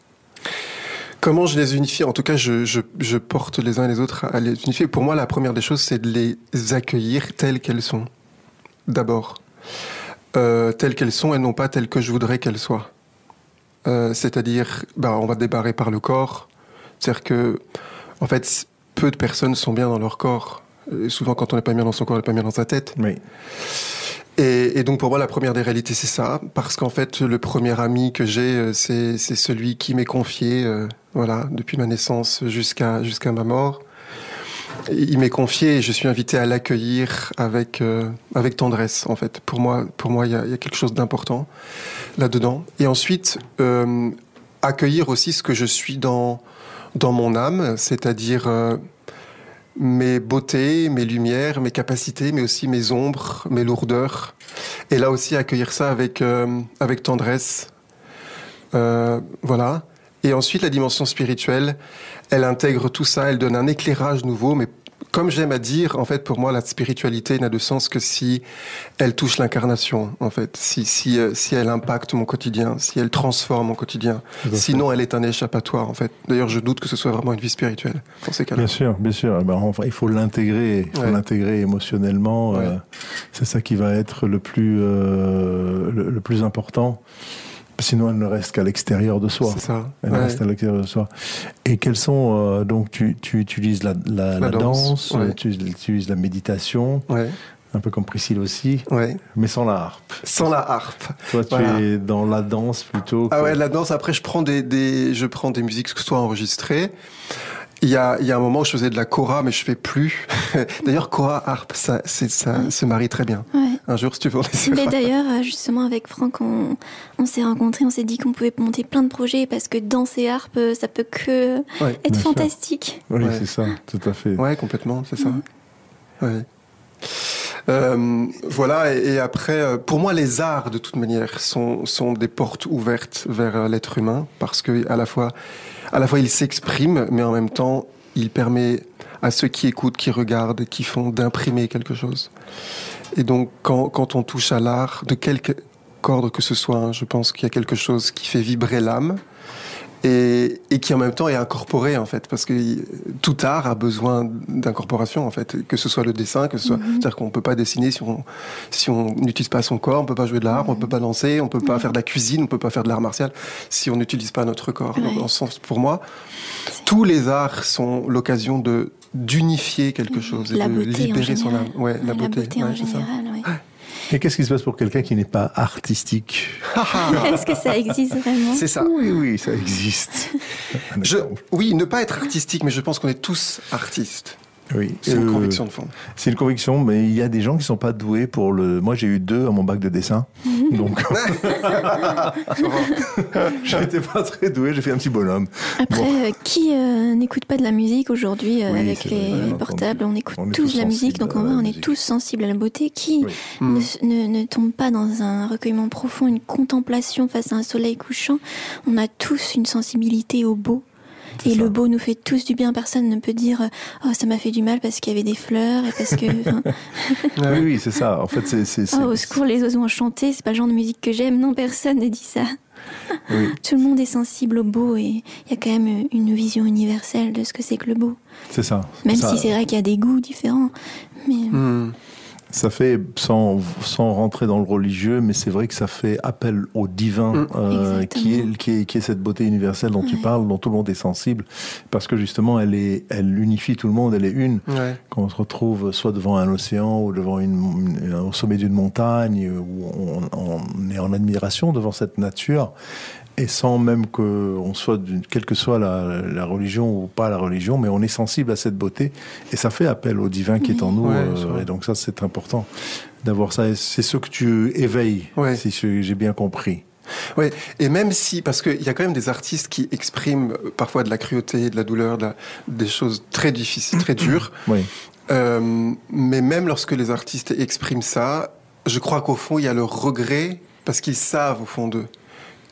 Comment je les unifie? En tout cas, je porte les uns et les autres à les unifier. Pour moi, la première des choses, c'est de les accueillir telles qu'elles sont. D'abord. Telles qu'elles sont et non pas telles que je voudrais qu'elles soient. C'est-à-dire, on va débarrer par le corps. C'est-à-dire que, en fait, peu de personnes sont bien dans leur corps. Et souvent, quand on n'est pas bien dans son corps, on n'est pas bien dans sa tête. Oui. Et donc pour moi, la première des réalités, c'est ça, parce qu'en fait, le premier ami que j'ai, c'est celui qui m'est confié, depuis ma naissance jusqu'à ma mort. Il m'est confié et je suis invité à l'accueillir avec tendresse, en fait. Pour moi, il y a quelque chose d'important là-dedans. Et ensuite, accueillir aussi ce que je suis dans mon âme, c'est-à-dire mes beautés, mes lumières, mes capacités, mais aussi mes ombres, mes lourdeurs. Et là aussi, accueillir ça avec tendresse. Voilà. Et ensuite, la dimension spirituelle, elle intègre tout ça, elle donne un éclairage nouveau, mais comme j'aime à dire, en fait, pour moi, la spiritualité n'a de sens que si elle touche l'incarnation, en fait. Si elle impacte mon quotidien, si elle transforme mon quotidien. Sinon, elle est un échappatoire, en fait. D'ailleurs, je doute que ce soit vraiment une vie spirituelle, dans ces cas-là. Bien sûr, bien sûr. Il faut l'intégrer. Il faut l'intégrer émotionnellement. Ouais. C'est ça qui va être le plus important. Sinon, elle ne reste qu'à l'extérieur de soi. C'est ça. Elle reste à l'extérieur de soi. Et quels sont... donc, tu utilises la danse, tu utilises la méditation, un peu comme Priscille aussi, mais sans la harpe. Sans la harpe. Toi, tu es dans la danse plutôt. Ah ouais, la danse. Après, je prends des musiques que ce soit enregistrées. Il y a un moment où je faisais de la kora, mais je fais plus. D'ailleurs, kora, harpe, ça se marie très bien. Ouais. un jour si tu veux. Mais d'ailleurs, justement, avec Franck, on s'est rencontrés, on s'est dit qu'on pouvait monter plein de projets parce que danse et harpe, ça peut que être fantastique. Oui, c'est ça, tout à fait. Ouais, complètement, c'est ça. Ouais. Voilà, et après, pour moi, les arts, de toute manière, sont des portes ouvertes vers l'être humain, parce que à la fois, il s'exprime, mais en même temps, il permet à ceux qui écoutent, qui regardent, qui font, d'imprimer quelque chose. Et donc, quand on touche à l'art, de quelque corde que ce soit, hein, je pense qu'il y a quelque chose qui fait vibrer l'âme, et qui en même temps est incorporé en fait, parce que tout art a besoin d'incorporation en fait, que ce soit le dessin, que ce soit, c'est-à-dire qu'on peut pas dessiner si on n'utilise pas son corps, on peut pas jouer de l'art, on peut pas danser, on peut pas faire de la cuisine, on peut pas faire de l'art martial si on n'utilise pas notre corps. Donc, dans le sens, pour moi, tous les arts sont l'occasion d'unifier quelque chose, et de libérer son âme. Ouais, la beauté en général, oui. Et qu'est-ce qui se passe pour quelqu'un qui n'est pas artistique? Est-ce que ça existe vraiment? C'est ça. Oui, ça existe. Oui, ne pas être artistique, mais je pense qu'on est tous artistes. Oui. C'est une conviction de fond. C'est une conviction, mais il y a des gens qui ne sont pas doués pour le... Moi, j'ai eu 2 à mon bac de dessin, donc je n'étais pas très doué, j'ai fait un petit bonhomme. Après, qui n'écoute pas de la musique aujourd'hui avec les portables? On écoute tous de la musique, donc en vrai, on est tous sensibles à la beauté. Qui ne tombe pas dans un recueillement profond, une contemplation face à un soleil couchant? On a tous une sensibilité au beau. Et le beau nous fait tous du bien. Personne ne peut dire « Oh, ça m'a fait du mal parce qu'il y avait des fleurs et parce que... » Oui, c'est ça. En fait, c'est... Oh, au secours, les oiseaux ont chanté, c'est pas le genre de musique que j'aime. Non, personne ne dit ça. Oui. Tout le monde est sensible au beau et il y a quand même une vision universelle de ce que c'est que le beau. C'est ça. Même si c'est vrai qu'il y a des goûts différents. Mais... Ça fait, sans rentrer dans le religieux, mais c'est vrai que ça fait appel au divin, qui est cette beauté universelle dont tu parles, dont tout le monde est sensible, parce que justement, elle unifie tout le monde, elle est une. Ouais. Quand on se retrouve soit devant un océan, ou devant au sommet d'une montagne, où on est en admiration devant cette nature, et sans même qu'on soit, quelle que soit la religion ou pas la religion, mais on est sensible à cette beauté, et ça fait appel au divin qui est en nous, et donc ça c'est important d'avoir ça, et c'est ce que tu éveilles, si j'ai bien compris. Oui, et même si, parce qu'il y a quand même des artistes qui expriment parfois de la cruauté, de la douleur, des choses très difficiles, très dures, mais même lorsque les artistes expriment ça, je crois qu'au fond il y a le regret, parce qu'ils savent au fond d'eux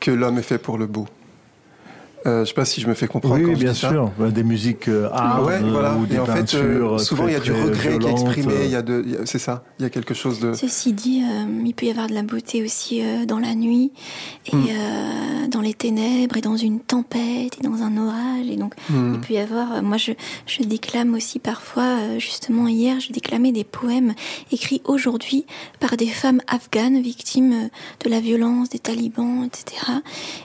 que l'homme est fait pour le beau. Je ne sais pas si je me fais comprendre. Oui, bien sûr. Des musiques hard, ou des peintures. Souvent, il y a du regret qui est exprimé. C'est ça. Il y a quelque chose de. Ceci dit, il peut y avoir de la beauté aussi dans la nuit, et dans les ténèbres, et dans une tempête, et dans un orage. Et donc, il peut y avoir. Moi, je déclame aussi parfois. Justement, hier, je déclamais des poèmes écrits aujourd'hui par des femmes afghanes victimes de la violence des talibans, etc.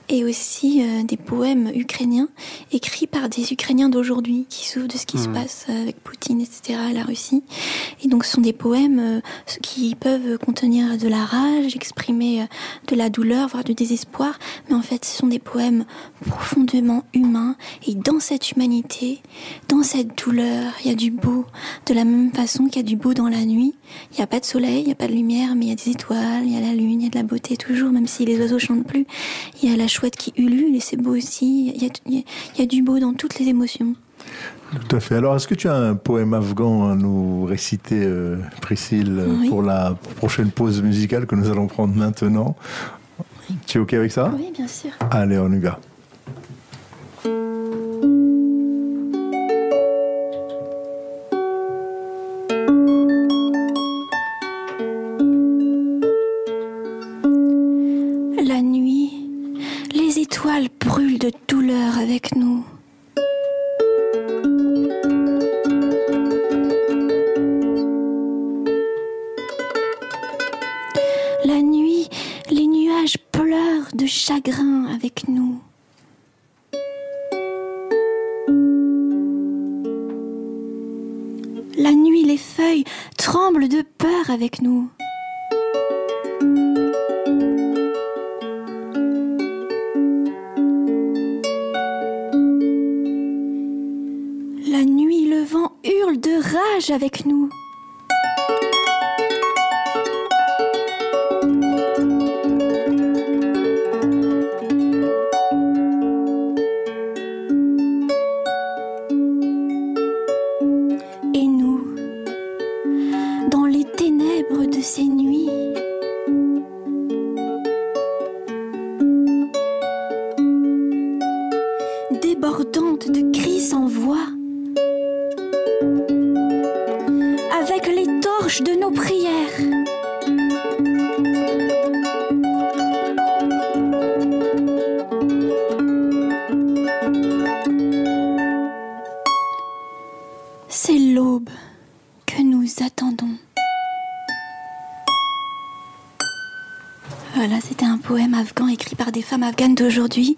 Et aussi des poèmes ukrainiens, écrits par des Ukrainiens d'aujourd'hui qui souffrent de ce qui se passe avec Poutine, etc., la Russie. Et donc ce sont des poèmes qui peuvent contenir de la rage, exprimer de la douleur, voire du désespoir, mais en fait ce sont des poèmes profondément humains, et dans cette humanité, dans cette douleur, il y a du beau, de la même façon qu'il y a du beau dans la nuit. Il n'y a pas de soleil, il n'y a pas de lumière, mais il y a des étoiles, il y a la lune, il y a de la beauté toujours, même si les oiseaux chantent plus. Il y a la chouette qui ulule, et c'est beau aussi. Il y a du beau dans toutes les émotions. Tout à fait. Alors, est-ce que tu as un poème afghan à nous réciter, Priscille, pour la prochaine pause musicale que nous allons prendre maintenant? Tu es OK avec ça? Oui, bien sûr. Allez, on y va. La nuit, les étoiles brûlent de douleur avec nous. La nuit, les nuages pleurent de chagrin avec nous. La nuit, les feuilles tremblent de peur avec nous. La nuit, le vent hurle de rage avec nous. Voilà, c'était un poème afghan écrit par des femmes afghanes d'aujourd'hui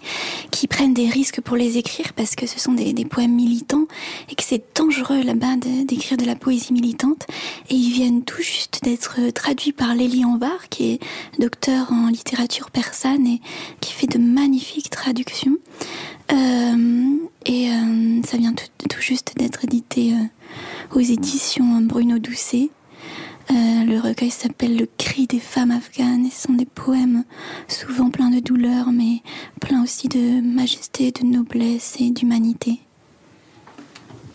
qui prennent des risques pour les écrire parce que ce sont des poèmes militants et que c'est dangereux là-bas d'écrire de la poésie militante. Et ils viennent tout juste d'être traduits par Lélie Anvar, qui est docteur en littérature persane et qui fait de magnifiques traductions. Ça vient tout juste d'être édité aux éditions Bruno Doucet. Le recueil s'appelle Le cri des femmes afghanes et ce sont des poèmes souvent pleins de douleur mais pleins aussi de majesté, de noblesse et d'humanité.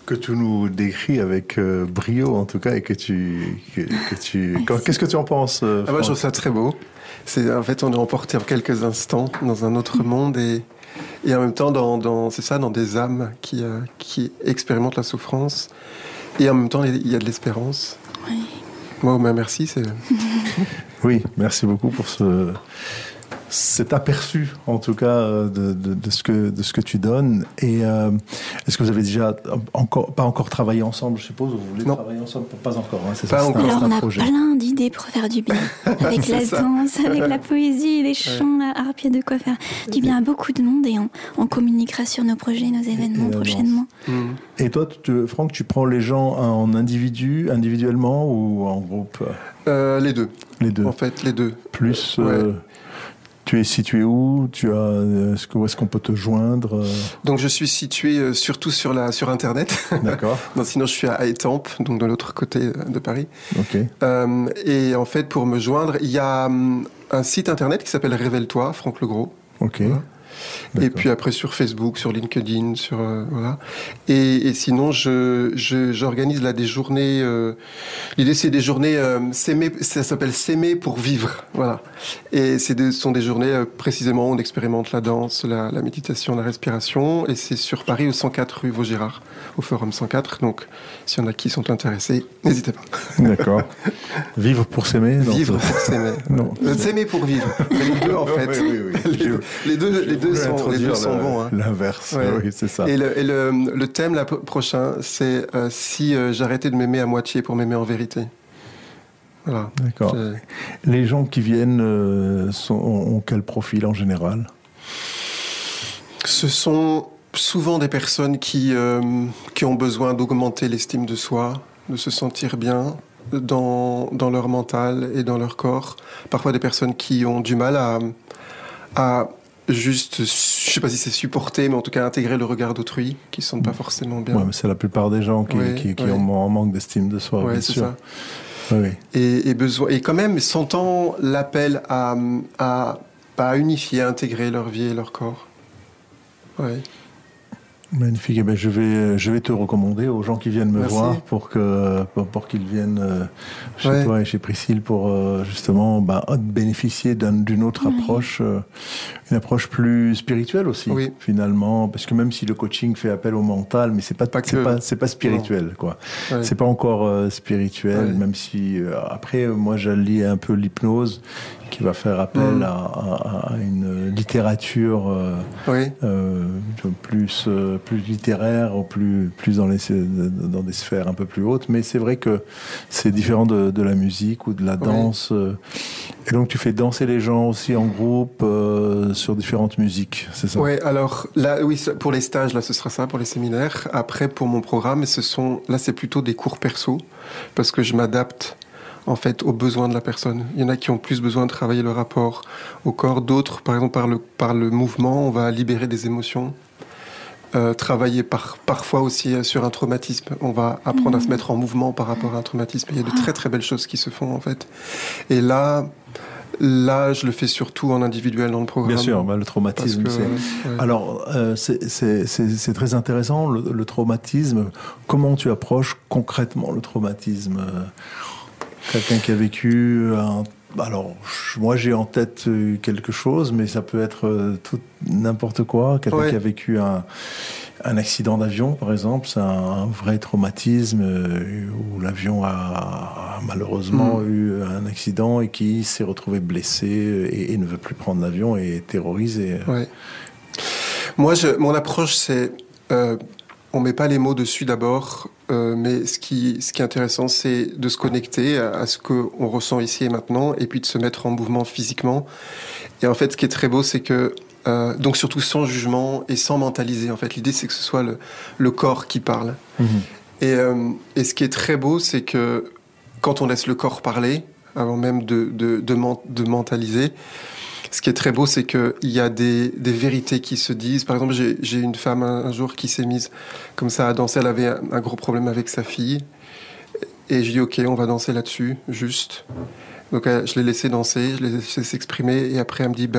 Que tu nous décris avec brio en tout cas et qu'est-ce que tu en penses Moi je trouve ça très beau. En fait on est emporté en quelques instants dans un autre monde et en même temps dans des âmes qui expérimentent la souffrance et en même temps il y a de l'espérance. Oui. Moi, merci. Oui, merci beaucoup pour cet aperçu, en tout cas, de ce que tu donnes. Et est-ce que vous avez déjà pas encore travaillé ensemble, je suppose, ou vous voulez travailler ensemble? Pas encore, hein, c'est pas ça. Encore. Alors, on a plein d'idées pour faire du bien. Avec la danse, avec la poésie, les chants, la harpe, il y a de quoi faire du bien à beaucoup de monde. Et on communiquera sur nos projets, nos événements prochainement. Et toi, Franck, tu prends les gens en individuellement ou en groupe? Les deux. Les deux. En fait, les deux. Plus... Tu es situé où? Où est-ce qu'on peut te joindre? Donc je suis situé surtout sur Internet. D'accord. Non, sinon je suis à Étampes, donc de l'autre côté de Paris. Ok. Et en fait, pour me joindre, il y a un site Internet qui s'appelle Révèle-toi, Franck Legros. Ok. Voilà. Et puis après sur Facebook, sur LinkedIn, voilà. Et sinon, j'organise là des journées. L'idée, c'est des journées ça s'appelle S'aimer pour vivre, voilà. Et ce sont des journées précisément où on expérimente la danse, la méditation, la respiration. Et c'est sur Paris, au 104 rue Vaugirard, au Forum 104. Donc, s'il y en a qui sont intéressés, n'hésitez pas. D'accord. Vivre pour s'aimer. Vivre pour s'aimer. Non. S'aimer pour vivre. Les deux, en fait. Oui. Les deux sont bons. Hein. L'inverse, oui, c'est ça. Et le thème prochain, c'est si j'arrêtais de m'aimer à moitié pour m'aimer en vérité. Voilà. D'accord. Les gens qui viennent ont quel profil en général? Ce sont souvent des personnes qui ont besoin d'augmenter l'estime de soi, de se sentir bien dans leur mental et dans leur corps. Parfois des personnes qui ont du mal à juste, je sais pas si c'est supporter, mais en tout cas intégrer le regard d'autrui, qui se sentent pas forcément bien. Ouais, mais c'est la plupart des gens qui ont en manque d'estime de soi, bien sûr. Ça. Oui. Et quand même sentant l'appel à unifier, à intégrer leur vie et leur corps. Ouais. Magnifique. Eh bien, je vais te recommander aux gens qui viennent me voir pour qu'ils viennent chez toi et chez Priscille pour justement bénéficier d'une autre approche, une approche plus spirituelle aussi, finalement, parce que même si le coaching fait appel au mental, mais c'est pas spirituel, quoi. Ouais. C'est pas encore spirituel, même si après moi j'allie un peu l'hypnose qui va faire appel à une littérature plus littéraire, ou plus dans des sphères un peu plus hautes. Mais c'est vrai que c'est différent de la musique ou de la danse. Et donc tu fais danser les gens aussi en groupe sur différentes musiques, c'est ça? Oui, alors là, pour les stages, là, ce sera ça, pour les séminaires. Après, pour mon programme, là, c'est plutôt des cours perso, parce que je m'adapte en fait aux besoins de la personne. Il y en a qui ont plus besoin de travailler le rapport au corps, d'autres, par exemple, par le mouvement, on va libérer des émotions. Travailler parfois aussi sur un traumatisme. On va apprendre à se mettre en mouvement par rapport à un traumatisme. Il y a de très très belles choses qui se font en fait. Et là, je le fais surtout en individuel dans le programme. Bien sûr, le traumatisme. Alors, c'est très intéressant, le traumatisme. Comment tu approches concrètement le traumatisme? Quelqu'un qui a vécu alors, moi j'ai en tête quelque chose, mais ça peut être n'importe quoi. Quelqu'un qui a vécu un accident d'avion, par exemple, c'est un vrai traumatisme où l'avion a malheureusement eu un accident et qui s'est retrouvé blessé et ne veut plus prendre l'avion et est terrorisé. Ouais. Moi, mon approche, c'est on met pas les mots dessus d'abord. mais ce qui est intéressant, c'est de se connecter à ce qu'on ressent ici et maintenant, et puis de se mettre en mouvement physiquement. Et en fait, ce qui est très beau, c'est que donc surtout sans jugement et sans mentaliser. En fait, l'idée, c'est que ce soit le corps qui parle. Et ce qui est très beau, c'est que quand on laisse le corps parler, avant même de mentaliser, ce qui est très beau, c'est qu'il y a des vérités qui se disent. Par exemple, j'ai une femme un jour qui s'est mise comme ça à danser. Elle avait un gros problème avec sa fille. Et je dis, OK, on va danser là-dessus, juste. Donc, je l'ai laissé danser, je l'ai laissé s'exprimer. Et après, elle me dit,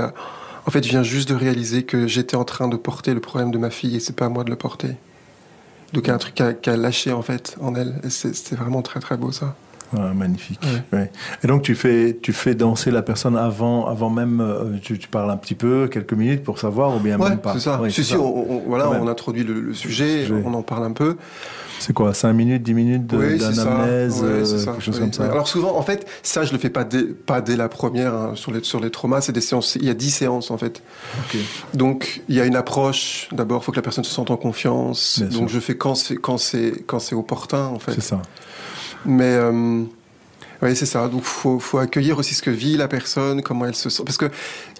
en fait, je viens juste de réaliser que j'étais en train de porter le problème de ma fille et c'est pas à moi de le porter. Donc, il y a un truc qui a lâché, en fait, en elle. Et c'est vraiment très, très beau, ça. Ah, magnifique. Ouais. Ouais. Et donc tu fais danser la personne avant même, tu parles un petit peu, quelques minutes pour savoir ou bien même pas. C'est ça. Oui, si, on introduit le sujet, on en parle un peu. C'est quoi, 5 minutes, 10 minutes d'anamnèse, quelque chose comme ça. Alors souvent, en fait, ça je le fais pas dès la première, hein, sur les traumas, c'est des séances, il y a 10 séances en fait. Okay. Donc il y a une approche, d'abord il faut que la personne se sente en confiance, bien donc sûr. Je fais quand c'est opportun en fait. C'est ça. Mais oui, c'est ça. Donc, faut accueillir aussi ce que vit la personne, comment elle se sent. Parce que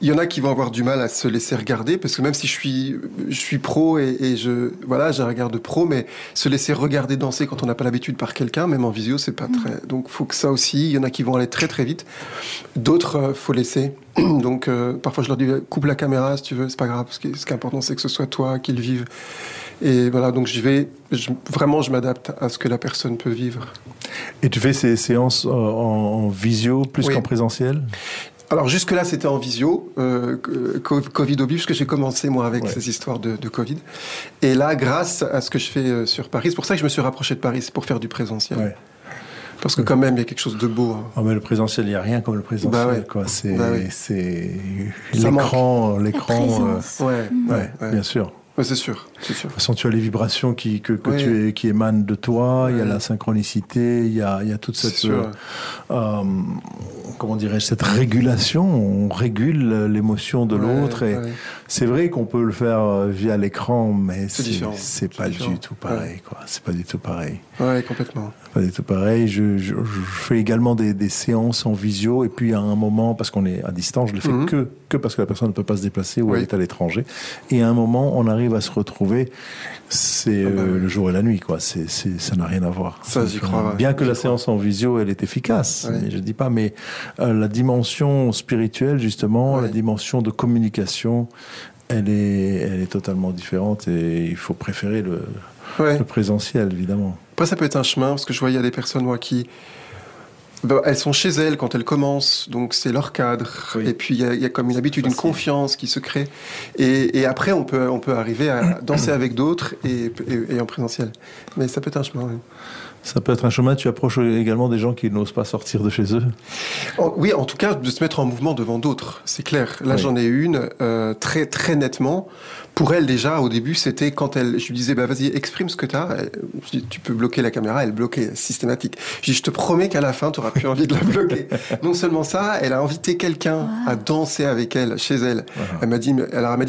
il y en a qui vont avoir du mal à se laisser regarder, parce que même si je suis pro et j'ai un regard de pro, mais se laisser regarder danser quand on n'a pas l'habitude par quelqu'un, même en visio, c'est pas très. Donc, faut que ça aussi. Il y en a qui vont aller très très vite. D'autres, faut laisser. Donc, parfois, je leur dis coupe la caméra si tu veux, c'est pas grave. Ce qui est important, c'est que ce soit toi qui le vive. Et voilà, donc je m'adapte à ce que la personne peut vivre. Et tu fais ces séances en visio plus qu'en présentiel ? Alors jusque-là, c'était en visio, Covid oblige, parce que j'ai commencé moi avec ces histoires de Covid. Et là, grâce à ce que je fais sur Paris, c'est pour ça que je me suis rapproché de Paris, c'est pour faire du présentiel. Ouais. Parce que quand même, il y a quelque chose de beau. Hein. Oh, mais le présentiel, il n'y a rien comme le présentiel. Quoi. C'est l'écran. Bien sûr. Ouais, c'est sûr. De toute façon, tu as les vibrations qui émanent de toi, il y a la synchronicité, il y a toute cette, comment dirais-je, cette régulation. On régule l'émotion de l'autre. Et c'est vrai qu'on peut le faire via l'écran, mais c'est pas du tout pareil. Quoi. C'est pas du tout pareil. Ouais, complètement. Pas du tout pareil. Je fais également des séances en visio, et puis à un moment, parce qu'on est à distance, je les fais que parce que la personne ne peut pas se déplacer ou elle est à l'étranger. Et à un moment, on arrive à se retrouver. C'est le jour et la nuit, quoi. Ça n'a rien à voir. Ça, j'y crois. Bien que la séance en visio, elle est efficace, mais je dis pas. Mais la dimension spirituelle, justement, la dimension de communication, elle est totalement différente, et il faut préférer le présentiel, évidemment. Après, ça peut être un chemin, parce que je vois, il y a des personnes, moi, qui... elles sont chez elles quand elles commencent, donc c'est leur cadre. Oui. Et puis il y a comme une habitude, une confiance qui se crée. Et après, on peut arriver à danser avec d'autres et en présentiel. Mais ça peut être un chemin. Oui. Ça peut être un chemin. Tu approches également des gens qui n'osent pas sortir de chez eux. Oui, en tout cas, de se mettre en mouvement devant d'autres, c'est clair. Là, j'en ai une très très nettement. Pour elle, déjà, au début, c'était quand je lui disais, vas-y, exprime ce que t'as. Je dis, tu peux bloquer la caméra, elle bloquait, systématique. Je dis, je te promets qu'à la fin, t'auras plus envie de la bloquer. Non seulement ça, elle a invité quelqu'un à danser avec elle, chez elle. Elle m'a dit,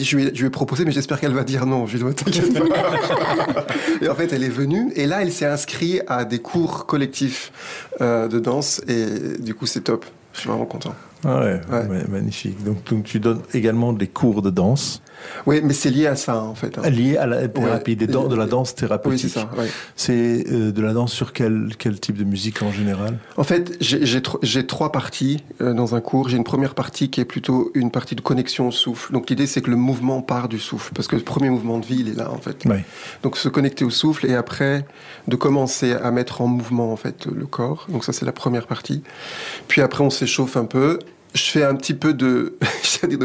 je lui ai proposé, mais j'espère qu'elle va dire non. Je lui ai dit, t'inquiète pas. Et en fait, elle est venue, et là, elle s'est inscrite à des cours collectifs de danse, et du coup, c'est top. Je suis vraiment content. Magnifique. Donc tu donnes également des cours de danse. Oui, mais c'est lié à ça, en fait. Lié à la thérapie, de la danse thérapeutique. Oui, c'est ça. Ouais. C'est de la danse sur quel type de musique en général ? En fait, j'ai 3 parties dans un cours. J'ai une première partie qui est plutôt une partie de connexion au souffle. Donc l'idée, c'est que le mouvement part du souffle, parce que le premier mouvement de vie, il est là, en fait. Oui. Donc se connecter au souffle, et après, de commencer à mettre en mouvement, en fait, le corps. Donc ça, c'est la première partie. Puis après, on s'échauffe un peu. Je fais un petit peu de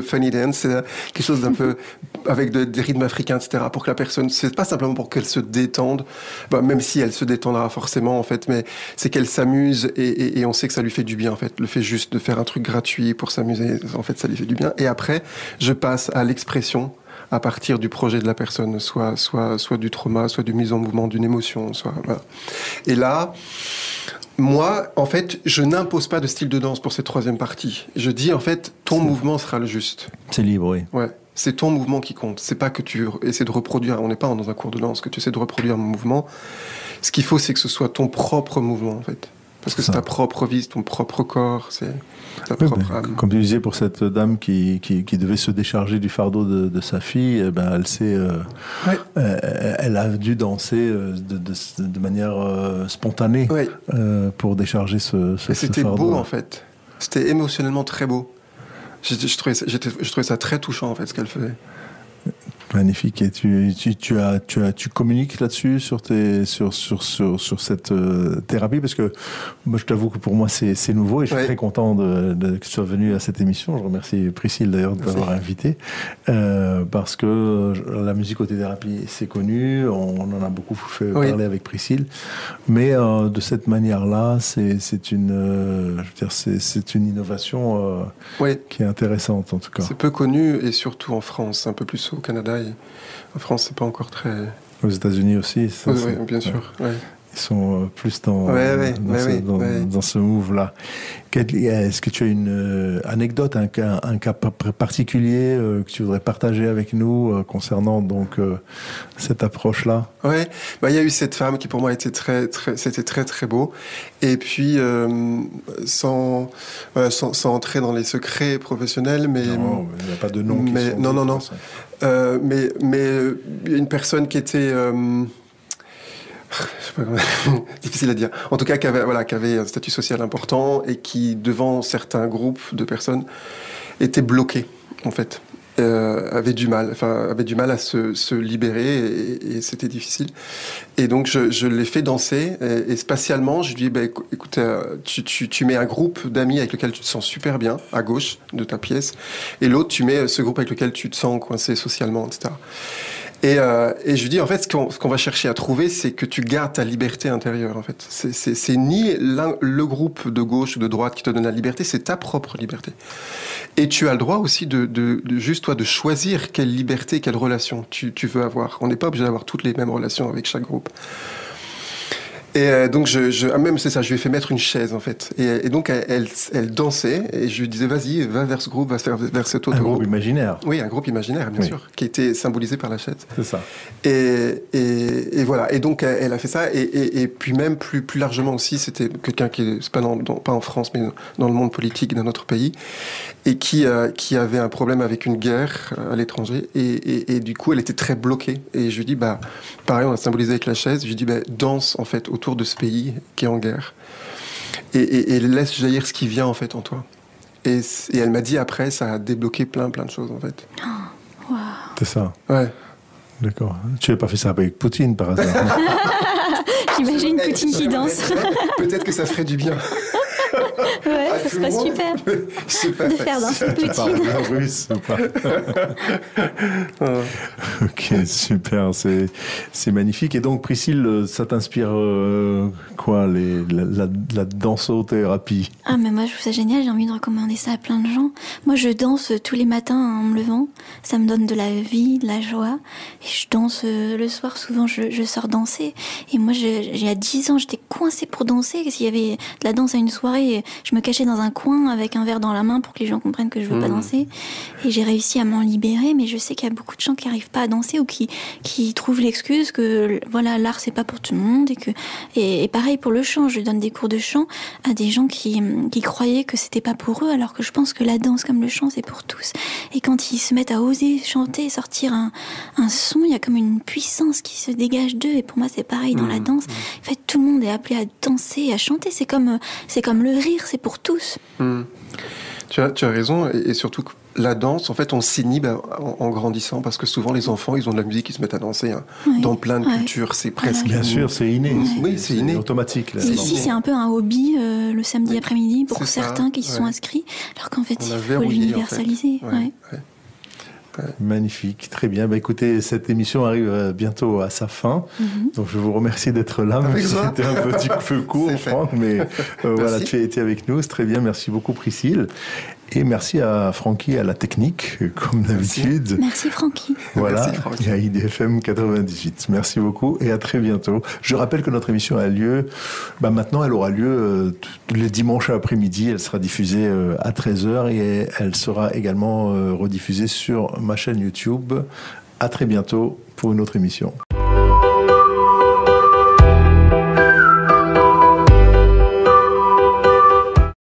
funny dance, c'est quelque chose d'un peu avec des rythmes africains, etc. Pour que la personne, c'est pas simplement pour qu'elle se détende, même si elle se détendra forcément en fait, mais c'est qu'elle s'amuse et on sait que ça lui fait du bien en fait. Le fait juste de faire un truc gratuit pour s'amuser, en fait, ça lui fait du bien. Et après, je passe à l'expression à partir du projet de la personne, soit du trauma, soit du mise en mouvement d'une émotion, voilà. Et là. Moi, en fait, je n'impose pas de style de danse pour cette 3e partie. Je dis, en fait, ton mouvement sera le juste. C'est libre, oui. Ouais. C'est ton mouvement qui compte. C'est pas que tu essaies de reproduire. On n'est pas dans un cours de danse que tu essaies de reproduire mon mouvement. Ce qu'il faut, c'est que ce soit ton propre mouvement, en fait. Parce que c'est ta propre vie, c'est ton propre corps, c'est ta propre âme. Comme tu disais, pour cette dame qui devait se décharger du fardeau de sa fille, elle a dû danser de manière spontanée pour décharger ce fardeau. C'était beau, en fait. C'était émotionnellement très beau. Je trouvais ça très touchant, en fait, ce qu'elle faisait. Magnifique. Et tu communiques là-dessus sur cette thérapie, parce que moi, je t'avoue que pour moi, c'est nouveau et je suis très content que tu sois venu à cette émission. Je remercie Priscille d'ailleurs de t'avoir invité, parce que la musicothérapie, c'est connu, on en a beaucoup parlé avec Priscille, mais de cette manière-là, c'est une innovation qui est intéressante en tout cas. C'est peu connu, et surtout en France, un peu plus au Canada. En France, c'est pas encore très... Aux États-Unis aussi. Oui, bien sûr. Ouais. Ils sont plus dans ce move-là. Est-ce que tu as une anecdote, un cas particulier que tu voudrais partager avec nous concernant donc cette approche-là? Oui, il y a eu cette femme qui pour moi était c'était très très beau. Et puis sans entrer dans les secrets professionnels, mais non, il n'y a pas de nom. Non. Mais il y a une personne qui était je sais pas comment... difficile à dire. En tout cas, qui avait un statut social important et qui, devant certains groupes de personnes, était bloquée, en fait. Avait du mal à se libérer et c'était difficile. Et donc, je l'ai fait danser et spatialement, je lui ai dit, écoute, tu mets un groupe d'amis avec lequel tu te sens super bien, à gauche de ta pièce, et l'autre, tu mets ce groupe avec lequel tu te sens coincé socialement, etc. Et je lui dis, en fait, ce qu'on va chercher à trouver, c'est que tu gardes ta liberté intérieure, en fait. C'est ni le groupe de gauche ou de droite qui te donne la liberté, c'est ta propre liberté. Et tu as le droit aussi de juste, toi, de choisir quelle liberté, quelle relation tu veux avoir. On n'est pas obligé d'avoir toutes les mêmes relations avec chaque groupe. Et donc, même c'est ça, je lui ai fait mettre une chaise, en fait. Et donc, elle dansait, et je lui disais, vas-y, va vers ce groupe, va vers cet autre groupe. Un groupe imaginaire. Oui, un groupe imaginaire, bien sûr, qui était symbolisé par la chaise. C'est ça. Et voilà. Et donc, elle a fait ça. Et puis même plus largement aussi, c'était quelqu'un qui est pas en France, mais dans le monde politique d'un autre pays, et qui avait un problème avec une guerre à l'étranger. Et du coup, elle était très bloquée. Et je lui dis, pareil, on a symbolisé avec la chaise. Je lui dis, danse, en fait, autour de ce pays qui est en guerre. Et laisse jaillir ce qui vient, en fait, en toi. Et elle m'a dit, après, ça a débloqué plein de choses, en fait. Oh, wow. C'est ça. Ouais. D'accord. Tu n'as pas fait ça avec Poutine, par hasard? J'imagine Poutine qui danse. Peut-être que ça ferait du bien. Ouais, ça serait super. De faire danser Poutine. Tu parles bien russe ou pas? Ok, super, c'est magnifique. Et donc, Priscille, ça t'inspire quoi, la dansothérapie? Ah, mais moi, je trouve ça génial. J'ai envie de recommander ça à plein de gens. Moi, je danse tous les matins en me levant. Ça me donne de la vie, de la joie. Et je danse le soir. Souvent, je sors danser. Et moi, j'ai à 10 ans, j'étais coincée pour danser. Parce qu'il y avait de la danse à une soirée. Et je me cachais dans un coin avec un verre dans la main pour que les gens comprennent que je veux pas danser. Et j'ai réussi à m'en libérer. Mais je sais qu'il y a beaucoup de gens qui n'arrivent pas à danser ou qui trouvent l'excuse que voilà, l'art, c'est pas pour tout le monde. Et pareil pour le chant. Je donne des cours de chant à des gens qui croyaient que c'était pas pour eux, alors que je pense que la danse comme le chant, c'est pour tous. Et quand ils se mettent à oser chanter, sortir un son, il y a comme une puissance qui se dégage d'eux. Et pour moi, c'est pareil dans la danse. En fait, tout le monde est appelé à danser, à chanter. C'est comme le rire, c'est pour tous. Tu as raison. Et surtout que la danse, en fait, on s'inhibe en grandissant, parce que souvent, les enfants, ils ont de la musique, ils se mettent à danser. Dans plein de cultures, c'est presque... Bien sûr, c'est inné. Oui, c'est inné. Automatique. Ici, c'est un peu un hobby le samedi après-midi pour certains qui se sont inscrits, alors qu'en fait, il faut l'universaliser. En fait. Magnifique, très bien. Écoutez, cette émission arrive bientôt à sa fin, donc je vous remercie d'être là. C'était un petit peu court, Franck, mais voilà, tu as été avec nous, c'est très bien. Merci beaucoup, Priscille. Et merci à Francky à la technique, comme d'habitude. Merci Francky. Voilà, Merci, Francky. et à IDFM 98. Merci beaucoup et à très bientôt. Je rappelle que notre émission a lieu, maintenant elle aura lieu tous les dimanches après-midi. Elle sera diffusée à 13h et elle sera également rediffusée sur ma chaîne YouTube. À très bientôt pour une autre émission.